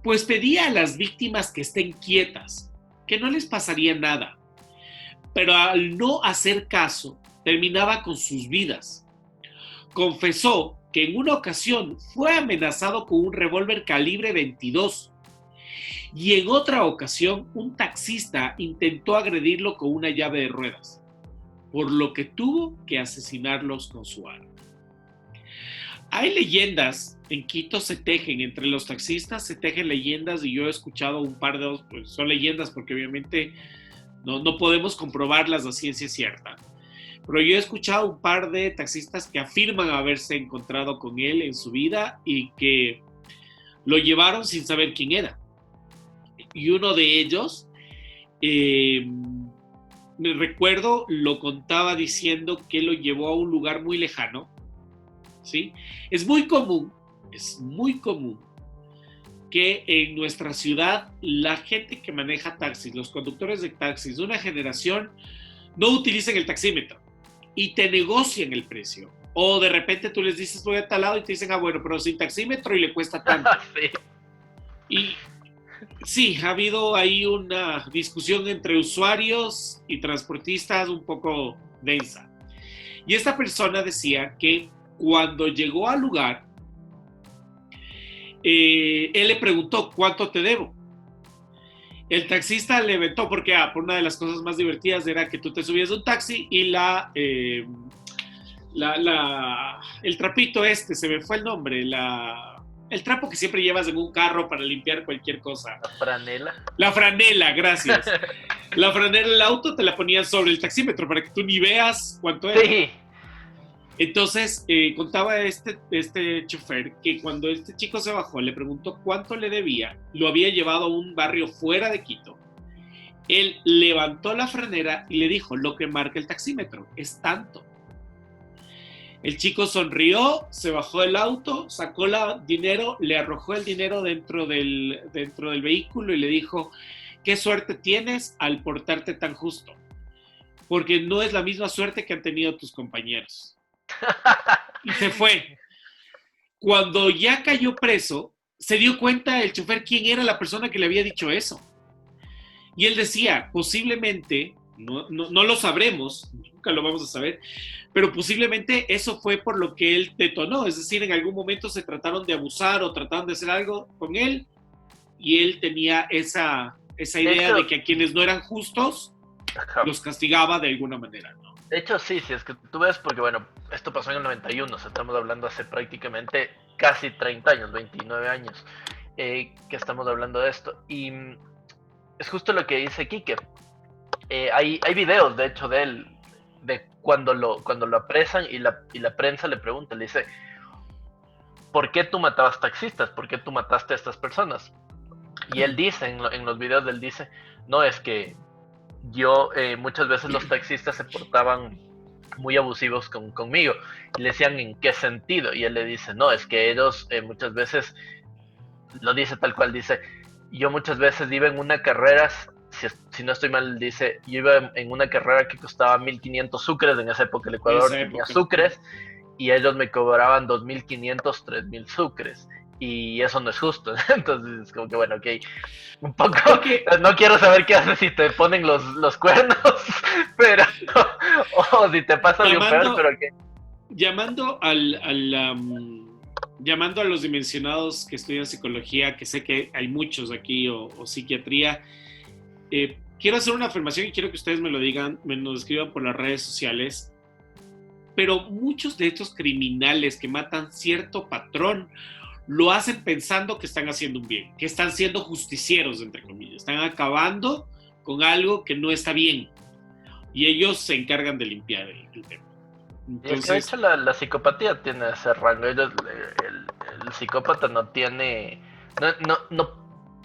S2: pues pedía a las víctimas que estén quietas, que no les pasaría nada, pero al no hacer caso, terminaba con sus vidas. Confesó que en una ocasión fue amenazado con un revólver calibre 22 y en otra ocasión un taxista intentó agredirlo con una llave de ruedas, por lo que tuvo que asesinarlos con su arma. Hay leyendas, en Quito se tejen, entre los taxistas se tejen leyendas, y yo he escuchado un par de, pues son leyendas porque obviamente no podemos comprobarlas a ciencia cierta. Pero yo he escuchado un par de taxistas que afirman haberse encontrado con él en su vida y que lo llevaron sin saber quién era. Y uno de ellos, me recuerdo, lo contaba diciendo que lo llevó a un lugar muy lejano, ¿sí? Es muy común que en nuestra ciudad la gente que maneja taxis, los conductores de taxis de una generación, no utilicen el taxímetro y te negocian el precio. O de repente tú les dices voy a tal lado y te dicen bueno, pero sin taxímetro y le cuesta tanto.
S3: Sí.
S2: Y sí, ha habido ahí una discusión entre usuarios y transportistas un poco densa. Y esta persona decía que cuando llegó al lugar, él le preguntó ¿cuánto te debo? El taxista le vetó porque por una de las cosas más divertidas era que tú te subías de un taxi y el trapito se me fue el nombre, el trapo que siempre llevas en un carro para limpiar cualquier cosa.
S3: La franela. La
S2: franela, gracias. La franela del auto te la ponían sobre el taxímetro para que tú ni veas cuánto era.
S3: Sí.
S2: Entonces, contaba este chofer que cuando este chico se bajó, le preguntó cuánto le debía, lo había llevado a un barrio fuera de Quito. Él levantó la franela y le dijo, lo que marca el taxímetro es tanto. El chico sonrió, se bajó del auto, sacó el dinero, le arrojó el dinero dentro del vehículo y le dijo, qué suerte tienes al portarte tan justo, porque no es la misma suerte que han tenido tus compañeros. Y se fue. Cuando ya cayó preso, se dio cuenta el chofer quién era la persona que le había dicho eso. Y él decía, posiblemente, no lo sabremos, nunca lo vamos a saber, pero posiblemente eso fue por lo que él detonó. Es decir, en algún momento se trataron de abusar o trataron de hacer algo con él y él tenía esa idea de que a quienes no eran justos los castigaba de alguna manera, ¿no?
S3: De hecho, sí, si es que tú ves, porque bueno, esto pasó en el 91, o sea, estamos hablando hace prácticamente casi 30 años, 29 años, que estamos hablando de esto. Y es justo lo que dice Quique. Hay videos, de hecho, de él, de cuando lo apresan y la prensa le pregunta, le dice, ¿por qué tú matabas taxistas? ¿Por qué tú mataste a estas personas? Y él dice, en los videos él dice, no, es que muchas veces los taxistas se portaban muy abusivos conmigo. Y le decían, ¿en qué sentido? Y él le dice, no, es que ellos muchas veces, lo dice tal cual, dice, yo muchas veces iba en una carrera, si no estoy mal, dice, yo iba en una carrera que costaba 1.500 sucres, en esa época el Ecuador tenía sucres, y ellos me cobraban 2.500, 3.000 sucres. Y eso no es justo. Entonces es como que, bueno, ok, un poco, porque no quiero saber qué haces si te ponen los cuernos, pero, o si te pasa algo peor, pero que...
S2: Llamando llamando a los dimensionados que estudian psicología, que sé que hay muchos aquí, o psiquiatría, quiero hacer una afirmación y quiero que ustedes me lo digan, me lo escriban por las redes sociales, pero muchos de estos criminales que matan cierto patrón lo hacen pensando que están haciendo un bien, que están siendo justicieros, entre comillas, están acabando con algo que no está bien y ellos se encargan de limpiar el tema.
S3: Entonces, y es que de hecho la psicopatía tiene ese rango. El psicópata no tiene, no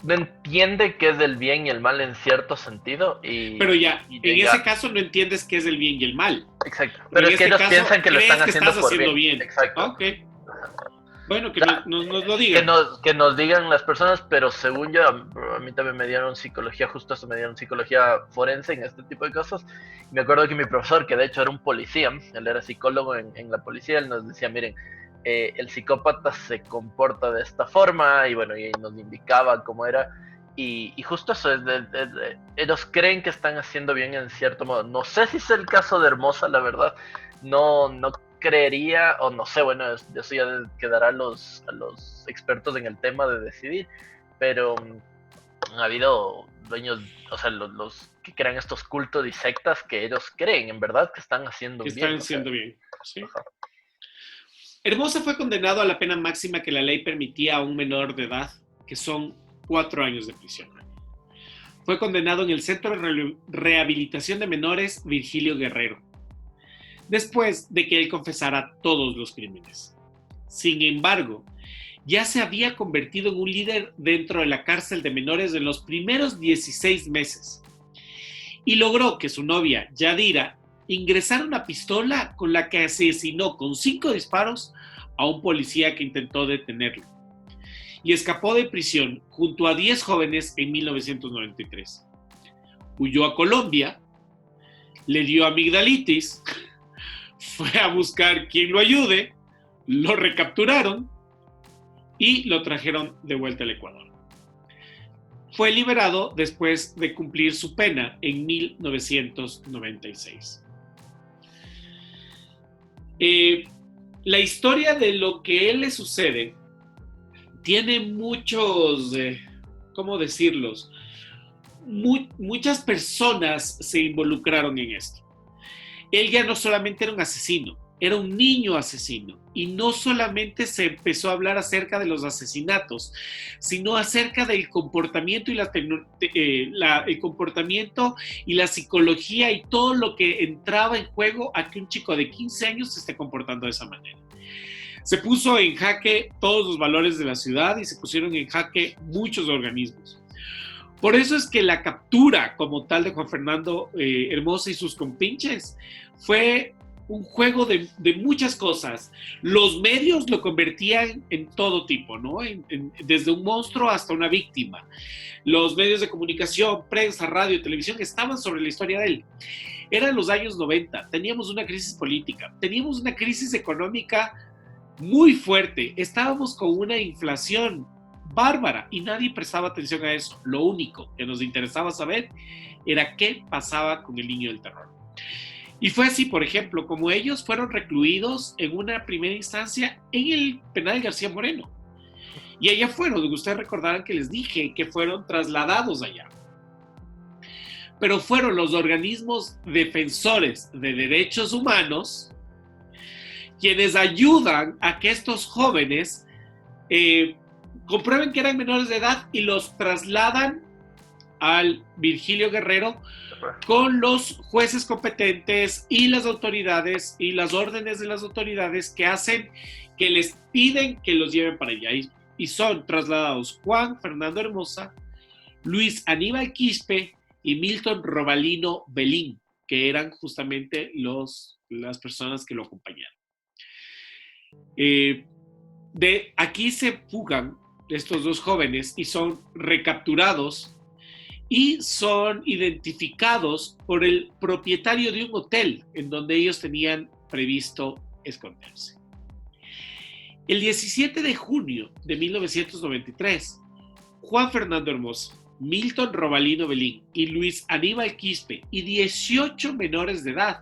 S3: entiende qué es el bien y el mal en cierto sentido.
S2: Pero ya, en ese caso no entiendes qué es el bien y el mal.
S3: Exacto. Pero es que ellos piensan que lo están haciendo por bien.
S2: Exacto. Okay. Bueno, que nos lo digan.
S3: Que nos digan las personas, pero según yo, a mí también me dieron psicología, justo eso me dieron psicología forense en este tipo de cosas. Me acuerdo que mi profesor, que de hecho era un policía, él era psicólogo en la policía, él nos decía, miren, el psicópata se comporta de esta forma, y bueno, y nos indicaba cómo era, y justo eso, ellos creen que están haciendo bien en cierto modo. No sé si es el caso de Hermosa, la verdad, no creería, o no sé, bueno, eso ya quedará a los expertos en el tema de decidir, pero ha habido dueños, o sea, los que crean estos cultos y sectas que ellos creen, en verdad, que están haciendo bien.
S2: Están haciendo bien, sí. Hermosa fue condenado a la pena máxima que la ley permitía a un menor de edad, que son 4 años de prisión. Fue condenado en el Centro de Rehabilitación de Menores Virgilio Guerrero, después de que él confesara todos los crímenes. Sin embargo, ya se había convertido en un líder dentro de la cárcel de menores en los primeros 16 meses y logró que su novia, Yadira, ingresara una pistola con la que asesinó con 5 disparos a un policía que intentó detenerlo y escapó de prisión junto a 10 jóvenes en 1993. Huyó a Colombia, le dio amigdalitis, fue a buscar quien lo ayude, lo recapturaron y lo trajeron de vuelta al Ecuador. Fue liberado después de cumplir su pena en 1996. La historia de lo que a él le sucede tiene muchos, ¿cómo decirlos? Muchas personas se involucraron en esto. Él ya no solamente era un asesino, era un niño asesino. Y no solamente se empezó a hablar acerca de los asesinatos, sino acerca del comportamiento y el comportamiento y la psicología y todo lo que entraba en juego a que un chico de 15 años se esté comportando de esa manera. Se puso en jaque todos los valores de la ciudad y se pusieron en jaque muchos organismos. Por eso es que la captura como tal de Juan Fernando Hermosa y sus compinches fue un juego de muchas cosas. Los medios lo convertían en todo tipo, ¿no? Desde un monstruo hasta una víctima. Los medios de comunicación, prensa, radio, televisión estaban sobre la historia de él. Eran los años 90, teníamos una crisis política, teníamos una crisis económica muy fuerte, estábamos con una inflación bárbara y nadie prestaba atención a eso. Lo único que nos interesaba saber era qué pasaba con el niño del terror. Y fue así, por ejemplo, como ellos fueron recluidos en una primera instancia en el penal García Moreno. Y allá fueron, ustedes recordarán que les dije que fueron trasladados allá. Pero fueron los organismos defensores de derechos humanos quienes ayudan a que estos jóvenes comprueben que eran menores de edad y los trasladan al Virgilio Guerrero con los jueces competentes y las autoridades y las órdenes de las autoridades que hacen, que les piden que los lleven para allá. Y son trasladados Juan Fernando Hermosa, Luis Aníbal Quispe y Milton Robalino Belín, que eran justamente las personas que lo acompañaron. De aquí se fugan estos dos jóvenes y son recapturados y son identificados por el propietario de un hotel en donde ellos tenían previsto esconderse. El 17 de junio de 1993, Juan Fernando Hermosa, Milton Robalino Belín y Luis Aníbal Quispe y 18 menores de edad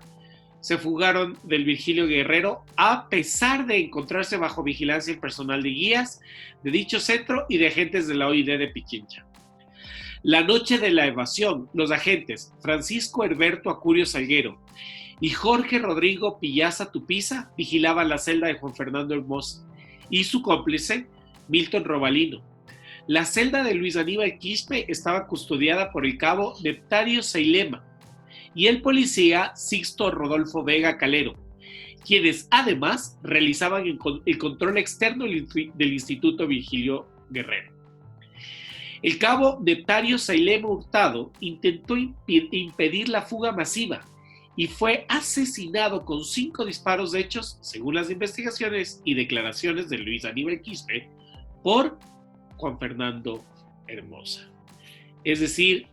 S2: se fugaron del Virgilio Guerrero a pesar de encontrarse bajo vigilancia el personal de guías de dicho centro y de agentes de la OID de Pichincha. La noche de la evasión, los agentes Francisco Herberto Acurio Salguero y Jorge Rodrigo Pillaza Tupiza vigilaban la celda de Juan Fernando Hermosa y su cómplice, Milton Robalino. La celda de Luis Aníbal Quispe estaba custodiada por el cabo Neptario Seilema y el policía Sixto Rodolfo Vega Calero, quienes además realizaban el control externo del Instituto Virgilio Guerrero. El cabo Neptario Seilema Hurtado intentó impedir la fuga masiva y fue asesinado con 5 disparos hechos, según las investigaciones y declaraciones de Luis Aníbal Quispe, por Juan Fernando Hermosa. Es decir,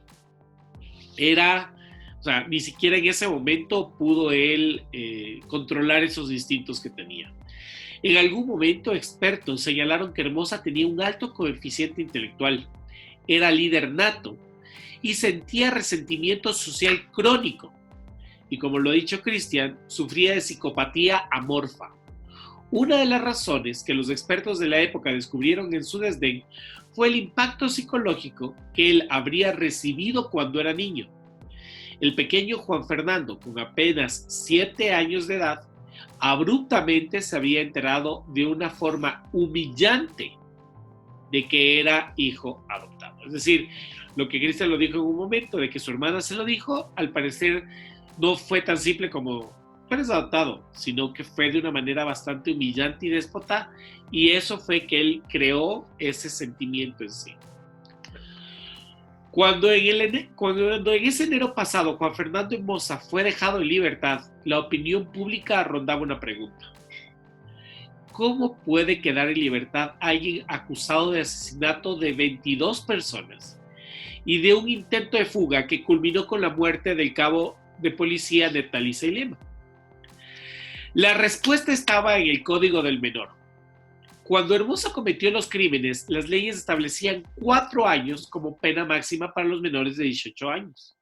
S2: ni siquiera en ese momento pudo él controlar esos instintos que tenía. En algún momento, expertos señalaron que Hermosa tenía un alto coeficiente intelectual, era líder nato y sentía resentimiento social crónico. Y como lo ha dicho Cristian, sufría de psicopatía amorfa. Una de las razones que los expertos de la época descubrieron en su desdén fue el impacto psicológico que él habría recibido cuando era niño. El pequeño Juan Fernando, con apenas 7 años de edad, abruptamente se había enterado de una forma humillante de que era hijo adoptado. Es decir, lo que Cristian lo dijo en un momento, de que su hermana se lo dijo, al parecer no fue tan simple como tú eres adoptado, sino que fue de una manera bastante humillante y déspota, y eso fue que él creó ese sentimiento en sí. Cuando en ese enero pasado Juan Fernando Hermosa fue dejado en libertad, la opinión pública rondaba una pregunta. ¿Cómo puede quedar en libertad alguien acusado de asesinato de 22 personas y de un intento de fuga que culminó con la muerte del cabo de policía Neptario Seilema? La respuesta estaba en el Código del Menor. Cuando Hermosa cometió los crímenes, las leyes establecían 4 años como pena máxima para los menores de 18 años.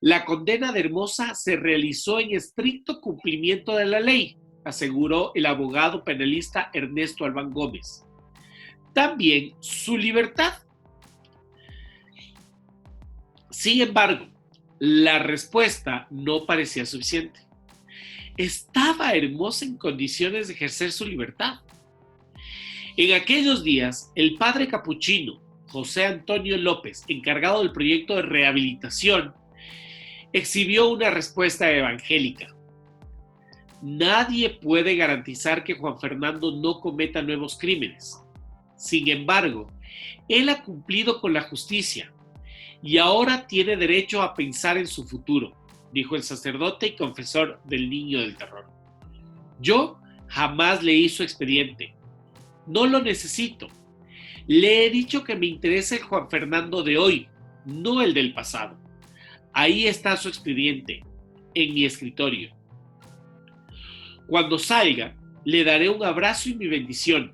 S2: La condena de Hermosa se realizó en estricto cumplimiento de la ley, aseguró el abogado penalista Ernesto Albán Gómez. También su libertad. Sin embargo, la respuesta no parecía suficiente. ¿Estaba Hermosa en condiciones de ejercer su libertad? En aquellos días, el padre capuchino José Antonio López, encargado del proyecto de rehabilitación, exhibió una respuesta evangélica. Nadie puede garantizar que Juan Fernando no cometa nuevos crímenes. Sin embargo, él ha cumplido con la justicia y ahora tiene derecho a pensar en su futuro, dijo el sacerdote y confesor del Niño del Terror. Yo jamás leí su expediente. No lo necesito. Le he dicho que me interesa el Juan Fernando de hoy, no el del pasado. Ahí está su expediente, en mi escritorio. Cuando salga, le daré un abrazo y mi bendición.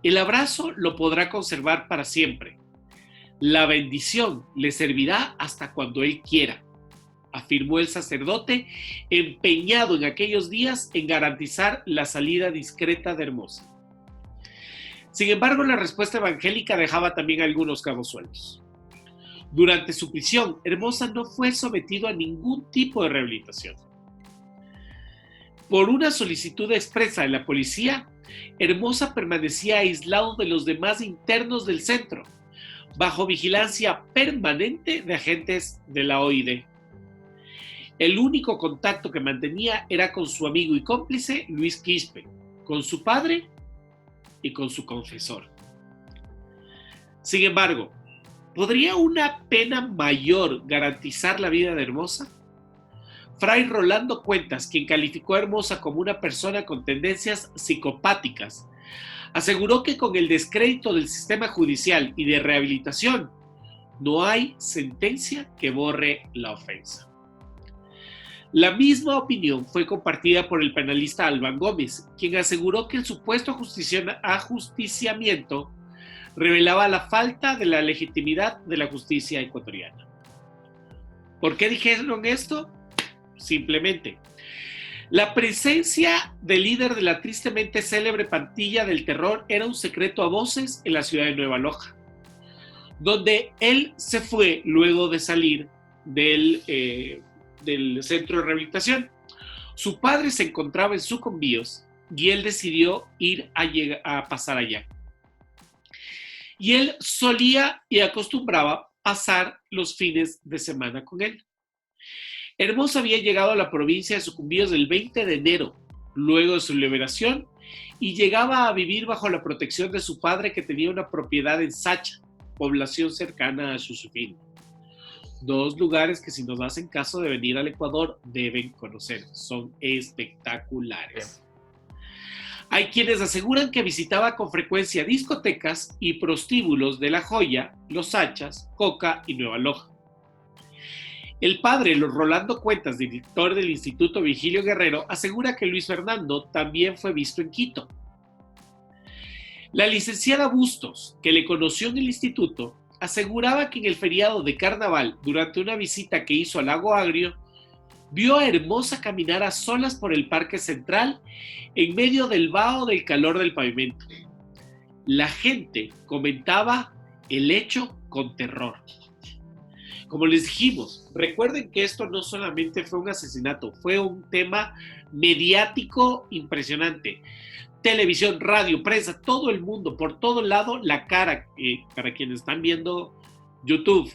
S2: El abrazo lo podrá conservar para siempre. La bendición le servirá hasta cuando él quiera, afirmó el sacerdote, empeñado en aquellos días en garantizar la salida discreta de Hermosa. Sin embargo, la respuesta evangélica dejaba también algunos cabos sueltos. Durante su prisión, Hermosa no fue sometido a ningún tipo de rehabilitación. Por una solicitud expresa de la policía, Hermosa permanecía aislado de los demás internos del centro, bajo vigilancia permanente de agentes de la OID. El único contacto que mantenía era con su amigo y cómplice Luis Quispe, con su padre y con su confesor. Sin embargo, ¿Podría una pena mayor garantizar la vida de Hermosa? Fray Rolando Cuentas, quien calificó a Hermosa como una persona con tendencias psicopáticas, aseguró que con el descrédito del sistema judicial y de rehabilitación, no hay sentencia que borre la ofensa. La misma opinión fue compartida por el penalista Albán Gómez, quien aseguró que el supuesto ajusticiamiento revelaba la falta de la legitimidad de la justicia ecuatoriana. ¿Por qué dijeron esto? Simplemente, la presencia del líder de la tristemente célebre pandilla del terror era un secreto a voces en la ciudad de Nueva Loja, donde él se fue luego de salir del centro de rehabilitación. Su padre se encontraba en Sucumbíos y él decidió ir a pasar allá. Y él solía y acostumbraba pasar los fines de semana con él. Hermosa había llegado a la provincia de Sucumbíos el 20 de enero, luego de su liberación, y llegaba a vivir bajo la protección de su padre, que tenía una propiedad en Sacha, población cercana a Susufín. Dos lugares que, si nos hacen caso de venir al Ecuador, deben conocer. Son espectaculares. Hay quienes aseguran que visitaba con frecuencia discotecas y prostíbulos de La Joya, Los Sachas, Coca y Nueva Loja. El padre, Rolando Cuentas, director del Instituto Vigilio Guerrero, asegura que Luis Fernando también fue visto en Quito. La licenciada Bustos, que le conoció en el instituto, aseguraba que en el feriado de Carnaval, durante una visita que hizo al Lago Agrio, vio a Hermosa caminar a solas por el Parque Central en medio del vaho del calor del pavimento. La gente comentaba el hecho con terror. Como les dijimos, recuerden que esto no solamente fue un asesinato, fue un tema mediático impresionante. Televisión, radio, prensa, todo el mundo, por todo lado, la cara, para quienes están viendo YouTube,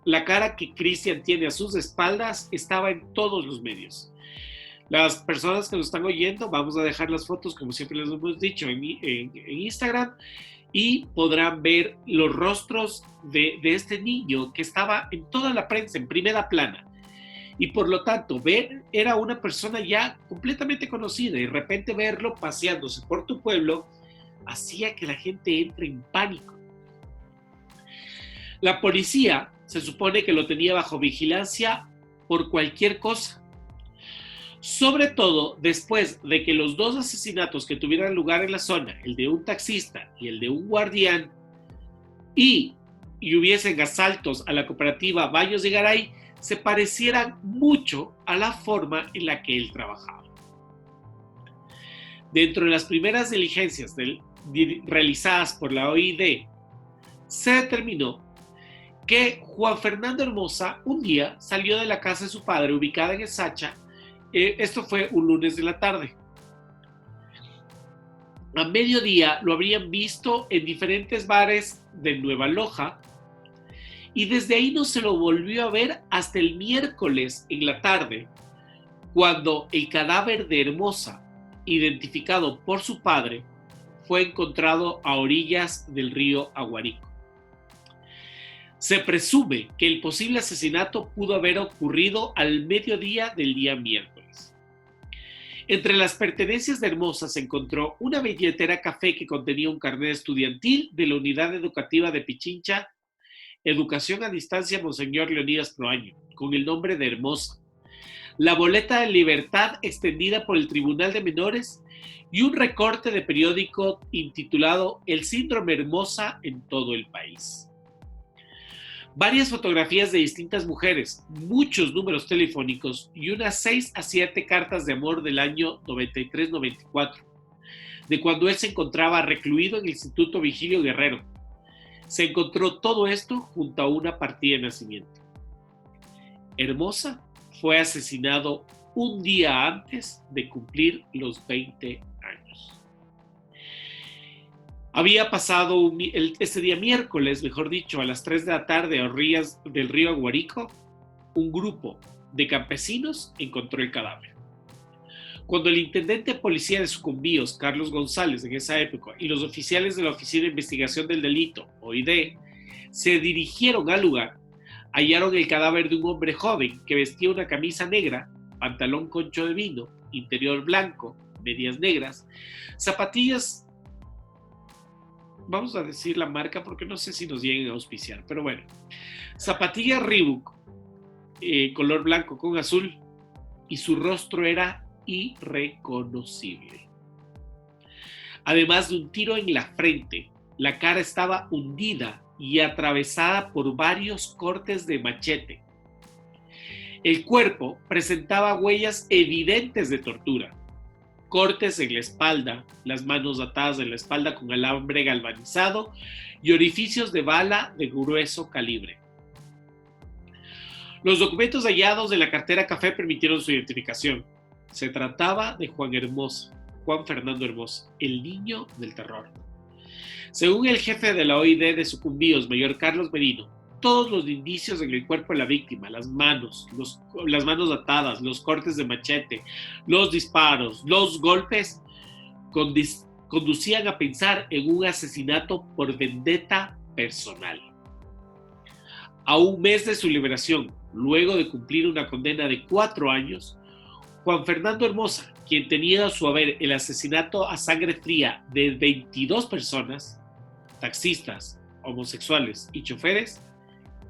S2: la cara que Cristian tiene a sus espaldas estaba en todos los medios. Las personas que nos están oyendo, vamos a dejar las fotos, como siempre les hemos dicho, en Instagram, y podrán ver los rostros de este niño que estaba en toda la prensa, en primera plana. Y por lo tanto, era una persona ya completamente conocida, y de repente verlo paseándose por tu pueblo hacía que la gente entre en pánico. La policía se supone que lo tenía bajo vigilancia por cualquier cosa. Sobre todo después de que los dos asesinatos que tuvieran lugar en la zona, el de un taxista y el de un guardián, y hubiesen asaltos a la cooperativa Baños de Garay, se parecieran mucho a la forma en la que él trabajaba. Dentro de las primeras diligencias realizadas por la OID, se determinó que Juan Fernando Hermosa un día salió de la casa de su padre, ubicada en el Sacha. Esto fue un lunes de la tarde. A mediodía lo habrían visto en diferentes bares de Nueva Loja, y desde ahí no se lo volvió a ver hasta el miércoles en la tarde, cuando el cadáver de Hermosa, identificado por su padre, fue encontrado a orillas del río Aguarico. Se presume que el posible asesinato pudo haber ocurrido al mediodía del día miércoles. Entre las pertenencias de Hermosa se encontró una billetera café que contenía un carnet estudiantil de la Unidad Educativa de Pichincha, Educación a Distancia Monseñor Leonidas Proaño, con el nombre de Hermosa, la boleta de libertad extendida por el Tribunal de Menores y un recorte de periódico intitulado El Síndrome Hermosa en todo el país. Varias fotografías de distintas mujeres, muchos números telefónicos y unas 6 a 7 cartas de amor del año 93-94, de cuando él se encontraba recluido en el Instituto Vigilio Guerrero. Se encontró todo esto junto a una partida de nacimiento. Hermosa fue asesinado un día antes de cumplir los 20 años. Había pasado este día miércoles, mejor dicho, a las 3 de la tarde a orillas del río Aguarico, un grupo de campesinos encontró el cadáver. Cuando el intendente de policía de Sucumbíos, Carlos González, en esa época, y los oficiales de la Oficina de Investigación del Delito, OID, se dirigieron al lugar, hallaron el cadáver de un hombre joven que vestía una camisa negra, pantalón concho de vino, interior blanco, medias negras, zapatillas, vamos a decir la marca porque no sé si nos lleguen a auspiciar, pero bueno, zapatillas Reebok, color blanco con azul, y su rostro era irreconocible. Además de un tiro en la frente, la cara estaba hundida y atravesada por varios cortes de machete. El cuerpo presentaba huellas evidentes de tortura, cortes en la espalda, las manos atadas en la espalda con alambre galvanizado y orificios de bala de grueso calibre. Los documentos hallados de la cartera café permitieron su identificación. Se trataba de Juan Fernando Hermosa, el niño del terror. Según el jefe de la OID de Sucumbíos, mayor Carlos Merino, todos los indicios en el cuerpo de la víctima, las manos atadas, los cortes de machete, los disparos, los golpes, conducían a pensar en un asesinato por vendetta personal. A un mes de su liberación, luego de cumplir una condena de 4 años, Juan Fernando Hermosa, quien tenía a su haber el asesinato a sangre fría de 22 personas, taxistas, homosexuales y choferes,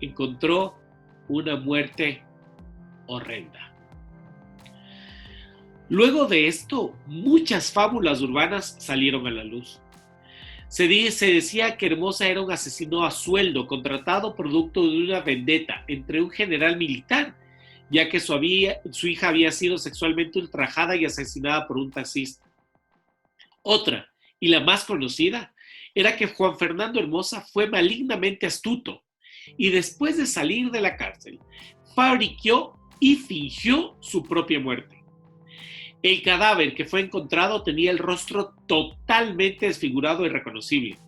S2: encontró una muerte horrenda. Luego de esto, muchas fábulas urbanas salieron a la luz. Se decía que Hermosa era un asesino a sueldo, contratado producto de una vendetta entre un general militar, ya que su hija había sido sexualmente ultrajada y asesinada por un taxista. Otra, y la más conocida, era que Juan Fernando Hermosa fue malignamente astuto y después de salir de la cárcel, fabricó y fingió su propia muerte. El cadáver que fue encontrado tenía el rostro totalmente desfigurado e irreconocible,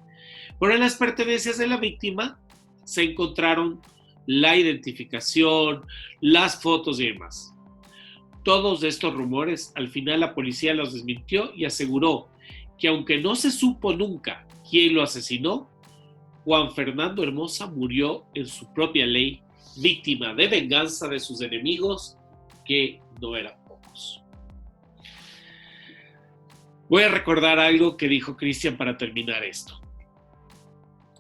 S2: pero en las pertenencias de la víctima se encontraron la identificación, las fotos y demás. Todos estos rumores, al final la policía los desmintió y aseguró que aunque no se supo nunca quién lo asesinó, Juan Fernando Hermosa murió en su propia ley, víctima de venganza de sus enemigos, que no eran pocos. Voy a recordar algo que dijo Cristian para terminar esto.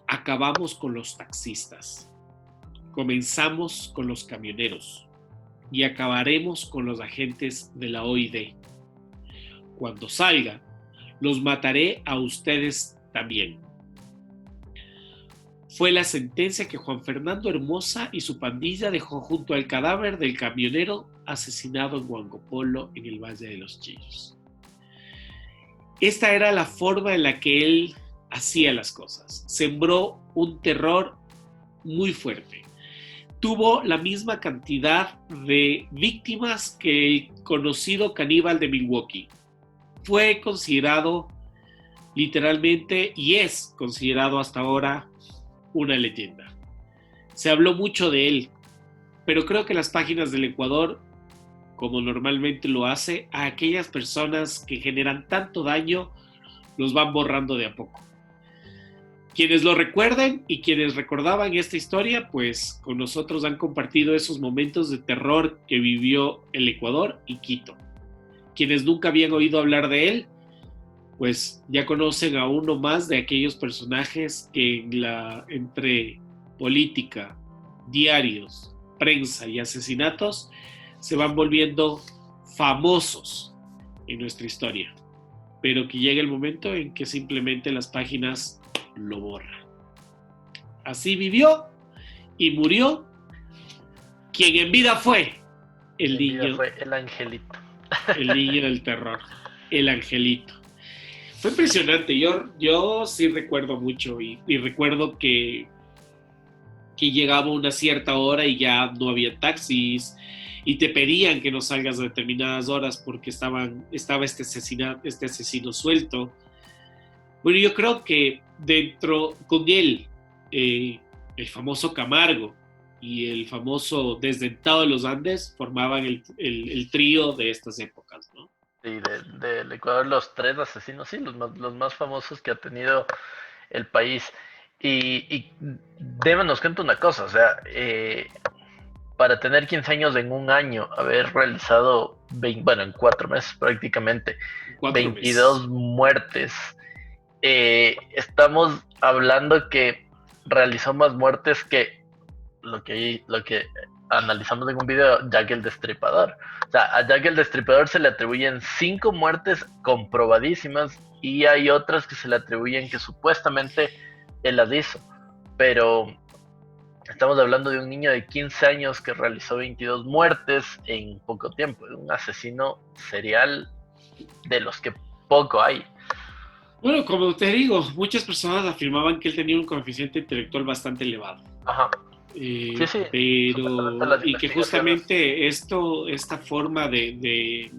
S2: Acabamos con los taxistas, comenzamos con los camioneros y acabaremos con los agentes de la OID. Cuando salga, los mataré a ustedes también. Fue la sentencia que Juan Fernando Hermosa y su pandilla dejó junto al cadáver del camionero asesinado en Huancopolo, en el Valle de los Chillos. Esta era la forma en la que él hacía las cosas. Sembró un terror muy fuerte. Tuvo la misma cantidad de víctimas que el conocido caníbal de Milwaukee. Fue considerado literalmente, y es considerado hasta ahora, una leyenda. Se habló mucho de él, pero creo que las páginas del Ecuador, como normalmente lo hace, a aquellas personas que generan tanto daño, los van borrando de a poco. Quienes lo recuerden y quienes recordaban esta historia, pues con nosotros han compartido esos momentos de terror que vivió el Ecuador y Quito. Quienes nunca habían oído hablar de él, pues ya conocen a uno más de aquellos personajes que entre política, diarios, prensa y asesinatos se van volviendo famosos en nuestra historia, pero que llega el momento en que simplemente las páginas lo borran. Así vivió y murió quien en vida fue el niño,
S3: fue el angelito,
S2: el niño del terror, el angelito. Fue impresionante. Yo sí recuerdo mucho y recuerdo que llegaba una cierta hora y ya no había taxis y te pedían que no salgas a determinadas horas porque estaba este asesino suelto. Bueno, yo creo que con él, el famoso Camargo y el famoso Desdentado de los Andes formaban el trío de estas épocas, ¿no?
S3: Sí, del Ecuador, los 3 asesinos, sí, los más famosos que ha tenido el país. Y démonos cuenta una cosa, o sea, para tener 15 años en un año, haber realizado, bueno, en 4 meses prácticamente,
S2: 4 meses.
S3: 22 muertes, estamos hablando que realizó más muertes que lo que analizamos en un video, Jack el Destripador. O sea, a Jack el Destripador se le atribuyen 5 muertes comprobadísimas y hay otras que se le atribuyen que supuestamente él las hizo. Pero estamos hablando de un niño de 15 años que realizó 22 muertes en poco tiempo, un asesino serial de los que poco hay.
S2: Bueno, como te digo, muchas personas afirmaban que él tenía un coeficiente intelectual bastante elevado.
S3: Ajá. Sí, sí, supuestamente
S2: Pero,
S3: las
S2: y que
S3: investigaciones.
S2: justamente esta forma de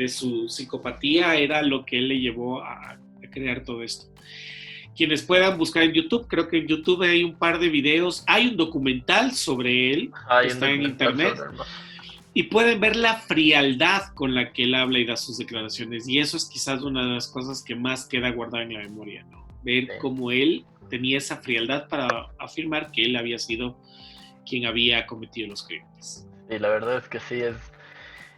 S2: su psicopatía era lo que él le llevó a crear todo esto. Quienes puedan buscar en YouTube, creo que en YouTube hay un par de videos, hay un documental sobre él que
S3: Hay un
S2: está en
S3: documental
S2: internet
S3: sobre el más.
S2: y pueden ver la frialdad con la que él habla y da sus declaraciones. Y eso es quizás una de las cosas que más queda guardada en la memoria, ¿no? Ver
S3: Sí.
S2: cómo él tenía esa frialdad para afirmar que él había sido quien había cometido los crímenes.
S3: Y la verdad es que sí,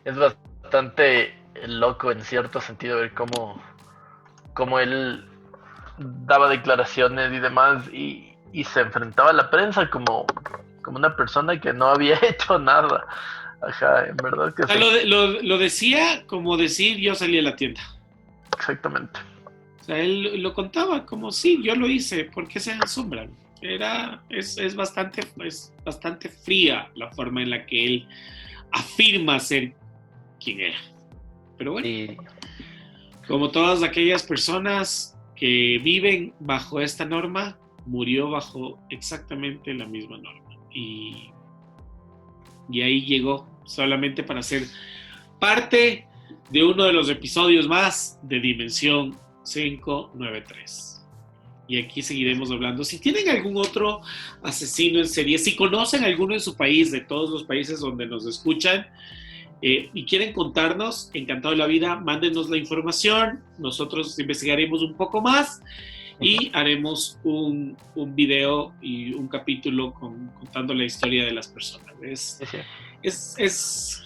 S3: es bastante loco en cierto sentido ver cómo él daba declaraciones y demás y se enfrentaba a la prensa como una persona que no había hecho nada. Ajá, en verdad que
S2: O sea,
S3: sí,
S2: lo decía como decir yo salí a la tienda.
S3: exactamente.
S2: O sea, él lo contaba como sí, yo lo hice, ¿por qué se asombran? Es bastante fría la forma en la que él afirma ser quien era. Pero bueno,
S3: Y
S2: como todas aquellas personas que viven bajo esta norma, murió bajo exactamente la misma norma. Y ahí llegó solamente para ser parte de uno de los episodios más de Dimensión 593. Y aquí seguiremos hablando. Si tienen algún otro asesino en serie, si conocen alguno en su país, de todos los países donde nos escuchan, y quieren contarnos, encantado de la vida, mándenos la información, nosotros investigaremos un poco más y haremos un video y un capítulo contando la historia de las personas.
S3: sí, sí,
S2: Es,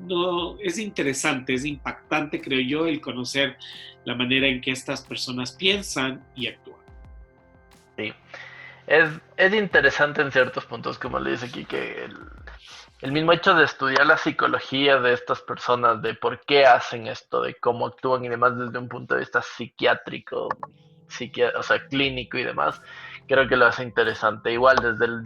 S2: no, es interesante, es impactante, creo yo, el conocer la manera en que estas personas piensan y actúan.
S3: sí. Es interesante en ciertos puntos, como le dice aquí, que el mismo hecho de estudiar la psicología de estas personas, de por qué hacen esto, de cómo actúan y demás desde un punto de vista psiquiátrico, o sea, clínico y demás, creo que lo hace interesante. Igual,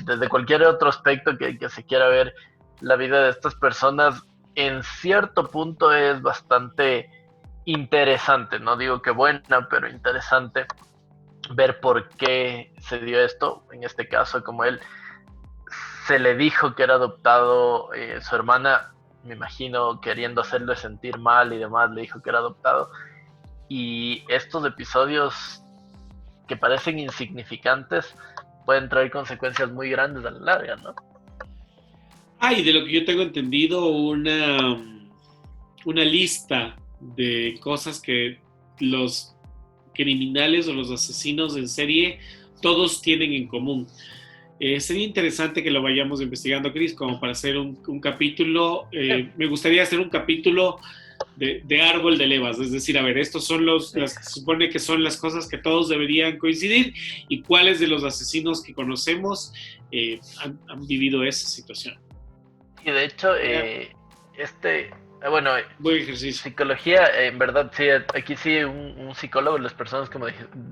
S3: desde cualquier otro aspecto que se quiera ver, la vida de estas personas en cierto punto es bastante interesante. No digo que buena, pero interesante ver por qué se dio esto. En este caso, como él se le dijo que era adoptado, su hermana, me imagino, queriendo hacerle sentir mal y demás, le dijo que era adoptado. Y estos episodios que parecen insignificantes pueden traer consecuencias muy grandes a la larga, ¿no?
S2: Hay, de lo que yo tengo entendido, una lista de cosas que los criminales o los asesinos en serie todos tienen en común. Sería interesante que lo vayamos investigando, Chris, como para hacer un capítulo. Me gustaría hacer un capítulo de árbol de levas, es decir, a ver, estos son
S3: Sí.
S2: las que se supone que son las cosas que todos deberían coincidir y cuáles de los asesinos que conocemos han vivido esa situación.
S3: Y de hecho,
S2: Yeah.
S3: bueno,
S2: Buen ejercicio.
S3: psicología, en verdad, sí, aquí sí, un psicólogo, las personas como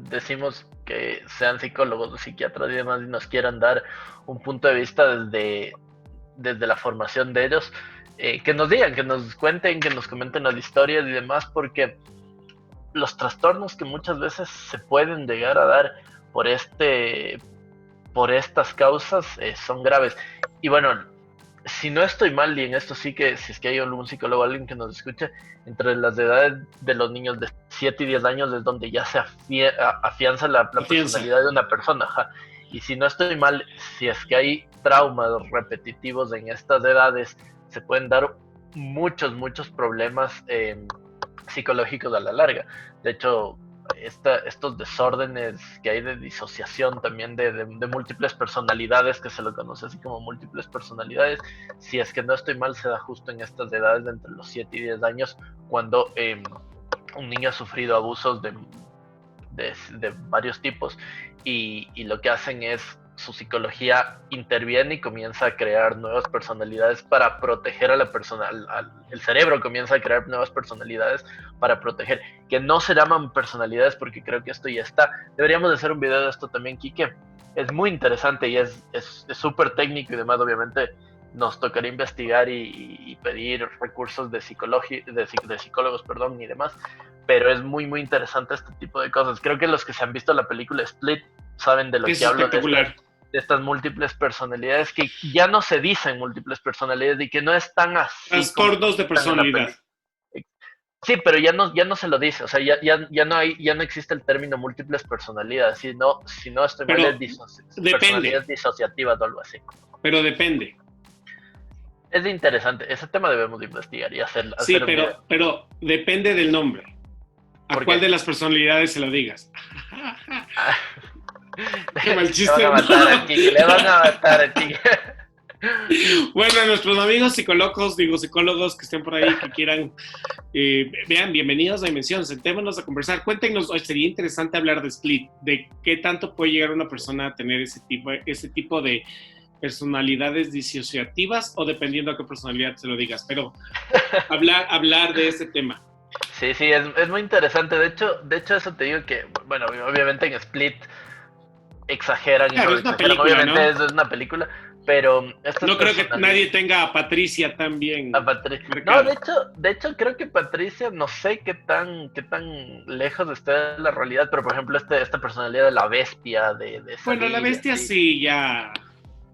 S3: decimos que sean psicólogos o psiquiatras y demás y nos quieran dar un punto de vista desde la formación de ellos, que nos digan, que nos cuenten, que nos comenten las historias y demás, porque los trastornos que muchas veces se pueden llegar a dar por por estas causas son graves. Y bueno, si no estoy mal, y en esto sí que, si es que hay algún psicólogo, alguien que nos escuche, entre las edades de los niños de 7 y 10 años es donde ya se afianza la
S2: Confianza.
S3: personalidad de una persona. Ajá. Y si no estoy mal, si es que hay traumas repetitivos en estas edades, se pueden dar muchos problemas psicológicos a la larga. De hecho, estos desórdenes que hay de disociación también de múltiples personalidades, que se lo conoce así como múltiples personalidades. Si es que no estoy mal, se da justo en estas edades de entre los 7 y 10 años, cuando un niño ha sufrido abusos de varios tipos, y lo que hacen es su psicología interviene y comienza a crear nuevas personalidades para proteger a la persona. El cerebro comienza a crear nuevas personalidades para proteger, que no se llaman personalidades porque creo que esto ya está. Deberíamos de hacer un video de esto también, Quique. Es muy interesante y es súper técnico y demás. Obviamente nos tocaría investigar y pedir recursos de psicólogos, perdón, y demás. Pero es muy, muy interesante este tipo de cosas. Creo que los que se han visto la película Split saben de lo que hablo, de estas múltiples personalidades, que ya no se dicen múltiples personalidades y que no es tan así.
S2: Trastornos de personalidad.
S3: Sí, pero ya no se lo dice, o sea, ya no existe el término múltiples personalidades, si no estoy mal, es personalidades disociativas o algo así.
S2: Pero depende.
S3: Es interesante, ese tema debemos de investigar y hacer
S2: sí, pero depende del nombre. ¿A cuál de las personalidades se lo digas? Qué mal chiste.
S3: Le van a matar aquí.
S2: Bueno, a nuestros amigos psicólogos que estén por ahí, que quieran, vean, bienvenidos a Dimensión, sentémonos a conversar, cuéntenos, sería interesante hablar de Split, de qué tanto puede llegar una persona a tener ese tipo de personalidades disociativas, o dependiendo a qué personalidad se lo digas, pero hablar de ese tema.
S3: Sí, es muy interesante. De hecho, eso te digo que, bueno, obviamente en Split exageran.
S2: Claro, es una película,
S3: obviamente,
S2: ¿no?
S3: Eso es una película, pero
S2: no creo que nadie tenga a Patricia tan bien.
S3: No, de hecho creo que Patricia, no sé qué tan lejos está de la realidad, pero por ejemplo esta personalidad de la bestia de
S2: bueno, la bestia sí, ya.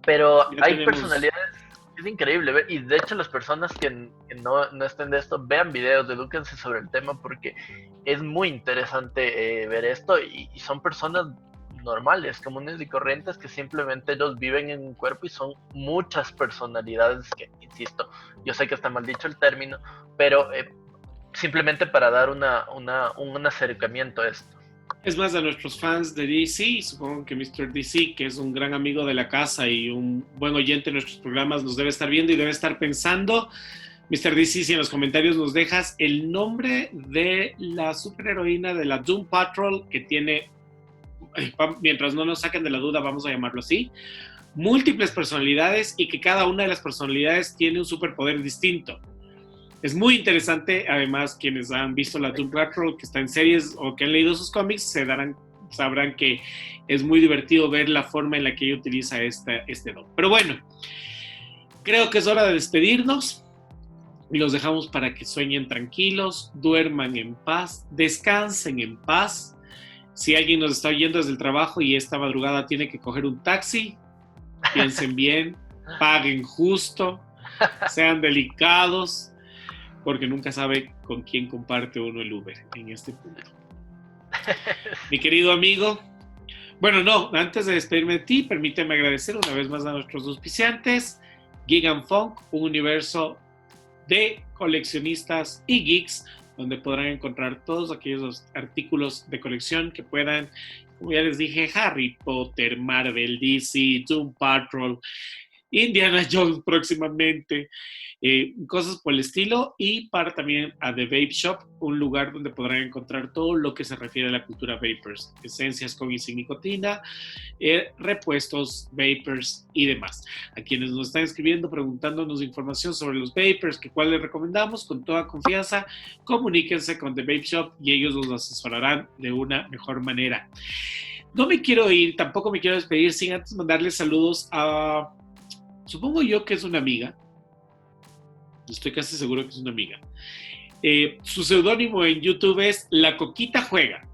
S3: Pero ya hay personalidades. Es increíble, y de hecho las personas que no estén de esto, vean videos, edúquense sobre el tema, porque es muy interesante ver esto, y son personas normales, comunes y corrientes, que simplemente ellos viven en un cuerpo y son muchas personalidades que, insisto, yo sé que está mal dicho el término, pero simplemente para dar un acercamiento a esto.
S2: Es más, a nuestros fans de DC, supongo que Mr. DC, que es un gran amigo de la casa y un buen oyente de nuestros programas, nos debe estar viendo y debe estar pensando. Mr. DC, si en los comentarios nos dejas el nombre de la superheroína de la Doom Patrol, que tiene, mientras no nos saquen de la duda, vamos a llamarlo así, múltiples personalidades, y que cada una de las personalidades tiene un superpoder distinto. Es muy interesante, además, quienes han visto la Doom Patrol, que está en series o que han leído sus cómics, sabrán que es muy divertido ver la forma en la que ella utiliza este don. Pero bueno, creo que es hora de despedirnos y los dejamos para que sueñen tranquilos, duerman en paz, descansen en paz. Si alguien nos está oyendo desde el trabajo y esta madrugada tiene que coger un taxi, piensen bien, paguen justo, sean delicados, porque nunca sabe con quién comparte uno el Uber en este punto. Mi querido amigo, bueno, no, antes de despedirme de ti, permíteme agradecer una vez más a nuestros auspiciantes, Geek & Funk, un universo de coleccionistas y geeks, donde podrán encontrar todos aquellos artículos de colección que puedan, como ya les dije, Harry Potter, Marvel, DC, Doom Patrol, Indiana Jones próximamente, cosas por el estilo, y para también a The Vape Shop, un lugar donde podrán encontrar todo lo que se refiere a la cultura vapers, esencias con y sin nicotina, repuestos, vapers y demás. A quienes nos están escribiendo preguntándonos información sobre los vapers, que cuál les recomendamos, con toda confianza, comuníquense con The Vape Shop y ellos los asesorarán de una mejor manera. No me quiero ir, tampoco me quiero despedir sin antes mandarles saludos a, supongo yo que es una amiga, estoy casi seguro que es una amiga. Su seudónimo en YouTube es La Coquita Juega.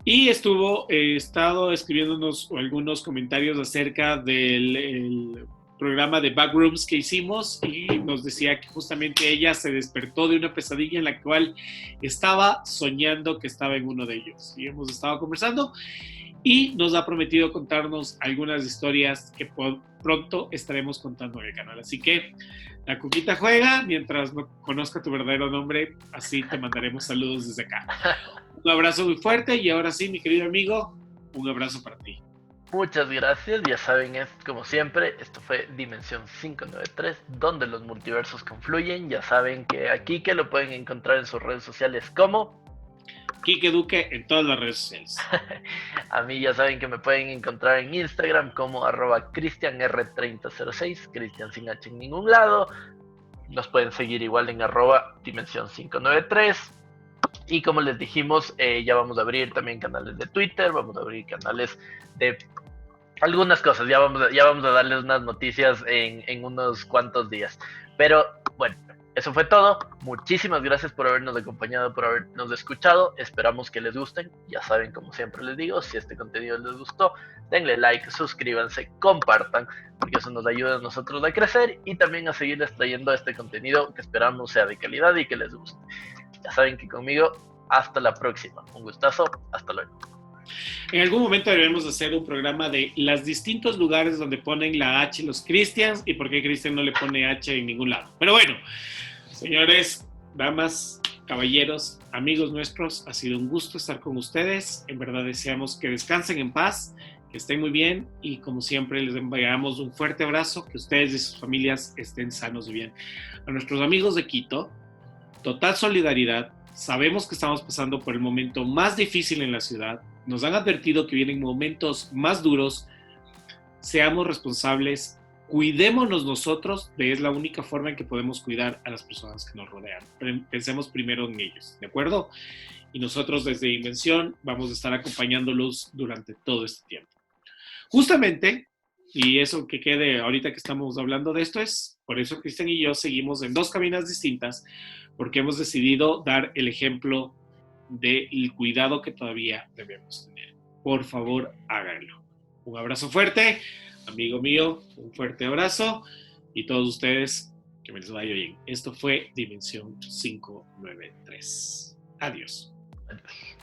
S2: Y estado escribiéndonos algunos comentarios acerca del programa de Backrooms que hicimos, y nos decía que justamente ella se despertó de una pesadilla en la cual estaba soñando que estaba en uno de ellos. Y hemos estado conversando y nos ha prometido contarnos algunas historias que pronto estaremos contando en el canal. Así que La Coquita Juega, mientras no conozca tu verdadero nombre, así te mandaremos saludos desde acá. Un abrazo muy fuerte y ahora sí, mi querido amigo, un abrazo para ti.
S3: Muchas gracias, ya saben, es como siempre, esto fue Dimensión 593, donde los multiversos confluyen. Ya saben que aquí que lo pueden encontrar en sus redes sociales como
S2: Quique Duque en todas las redes sociales.
S3: A mí ya saben que me pueden encontrar en Instagram como @cristianr3006, Cristian sin H en ningún lado. Nos pueden seguir igual en @dimensión 593. Y como les dijimos, ya vamos a abrir también canales de Twitter, vamos a abrir canales de algunas cosas, ya vamos a darles unas noticias en unos cuantos días. Pero bueno, eso fue todo. Muchísimas gracias por habernos acompañado, por habernos escuchado. Esperamos que les gusten. Ya saben, como siempre les digo, si este contenido les gustó, denle like, suscríbanse, compartan, porque eso nos ayuda a nosotros a crecer y también a seguirles trayendo este contenido que esperamos sea de calidad y que les guste. Ya saben que conmigo, hasta la próxima. Un gustazo, hasta luego.
S2: En algún momento debemos hacer un programa de los distintos lugares donde ponen la H los Christians y por qué Christian no le pone H en ningún lado. Pero bueno, señores, damas, caballeros, amigos nuestros, ha sido un gusto estar con ustedes. En verdad deseamos que descansen en paz, que estén muy bien y como siempre les enviamos un fuerte abrazo, que ustedes y sus familias estén sanos y bien. A nuestros amigos de Quito, total solidaridad. Sabemos que estamos pasando por el momento más difícil en la ciudad. Nos han advertido que vienen momentos más duros. Seamos responsables, cuidémonos nosotros, es la única forma en que podemos cuidar a las personas que nos rodean. Pensemos primero en ellos, ¿de acuerdo? Y nosotros desde Dimensión vamos a estar acompañándolos durante todo este tiempo. Justamente, y eso que quede ahorita que estamos hablando de esto es, por eso Cristian y yo seguimos en dos cabinas distintas, porque hemos decidido dar el ejemplo del cuidado que todavía debemos tener. Por favor, háganlo. Un abrazo fuerte, amigo mío, un fuerte abrazo y todos ustedes, que me les vaya bien. Esto fue Dimensión 593. Adiós.
S3: Adiós.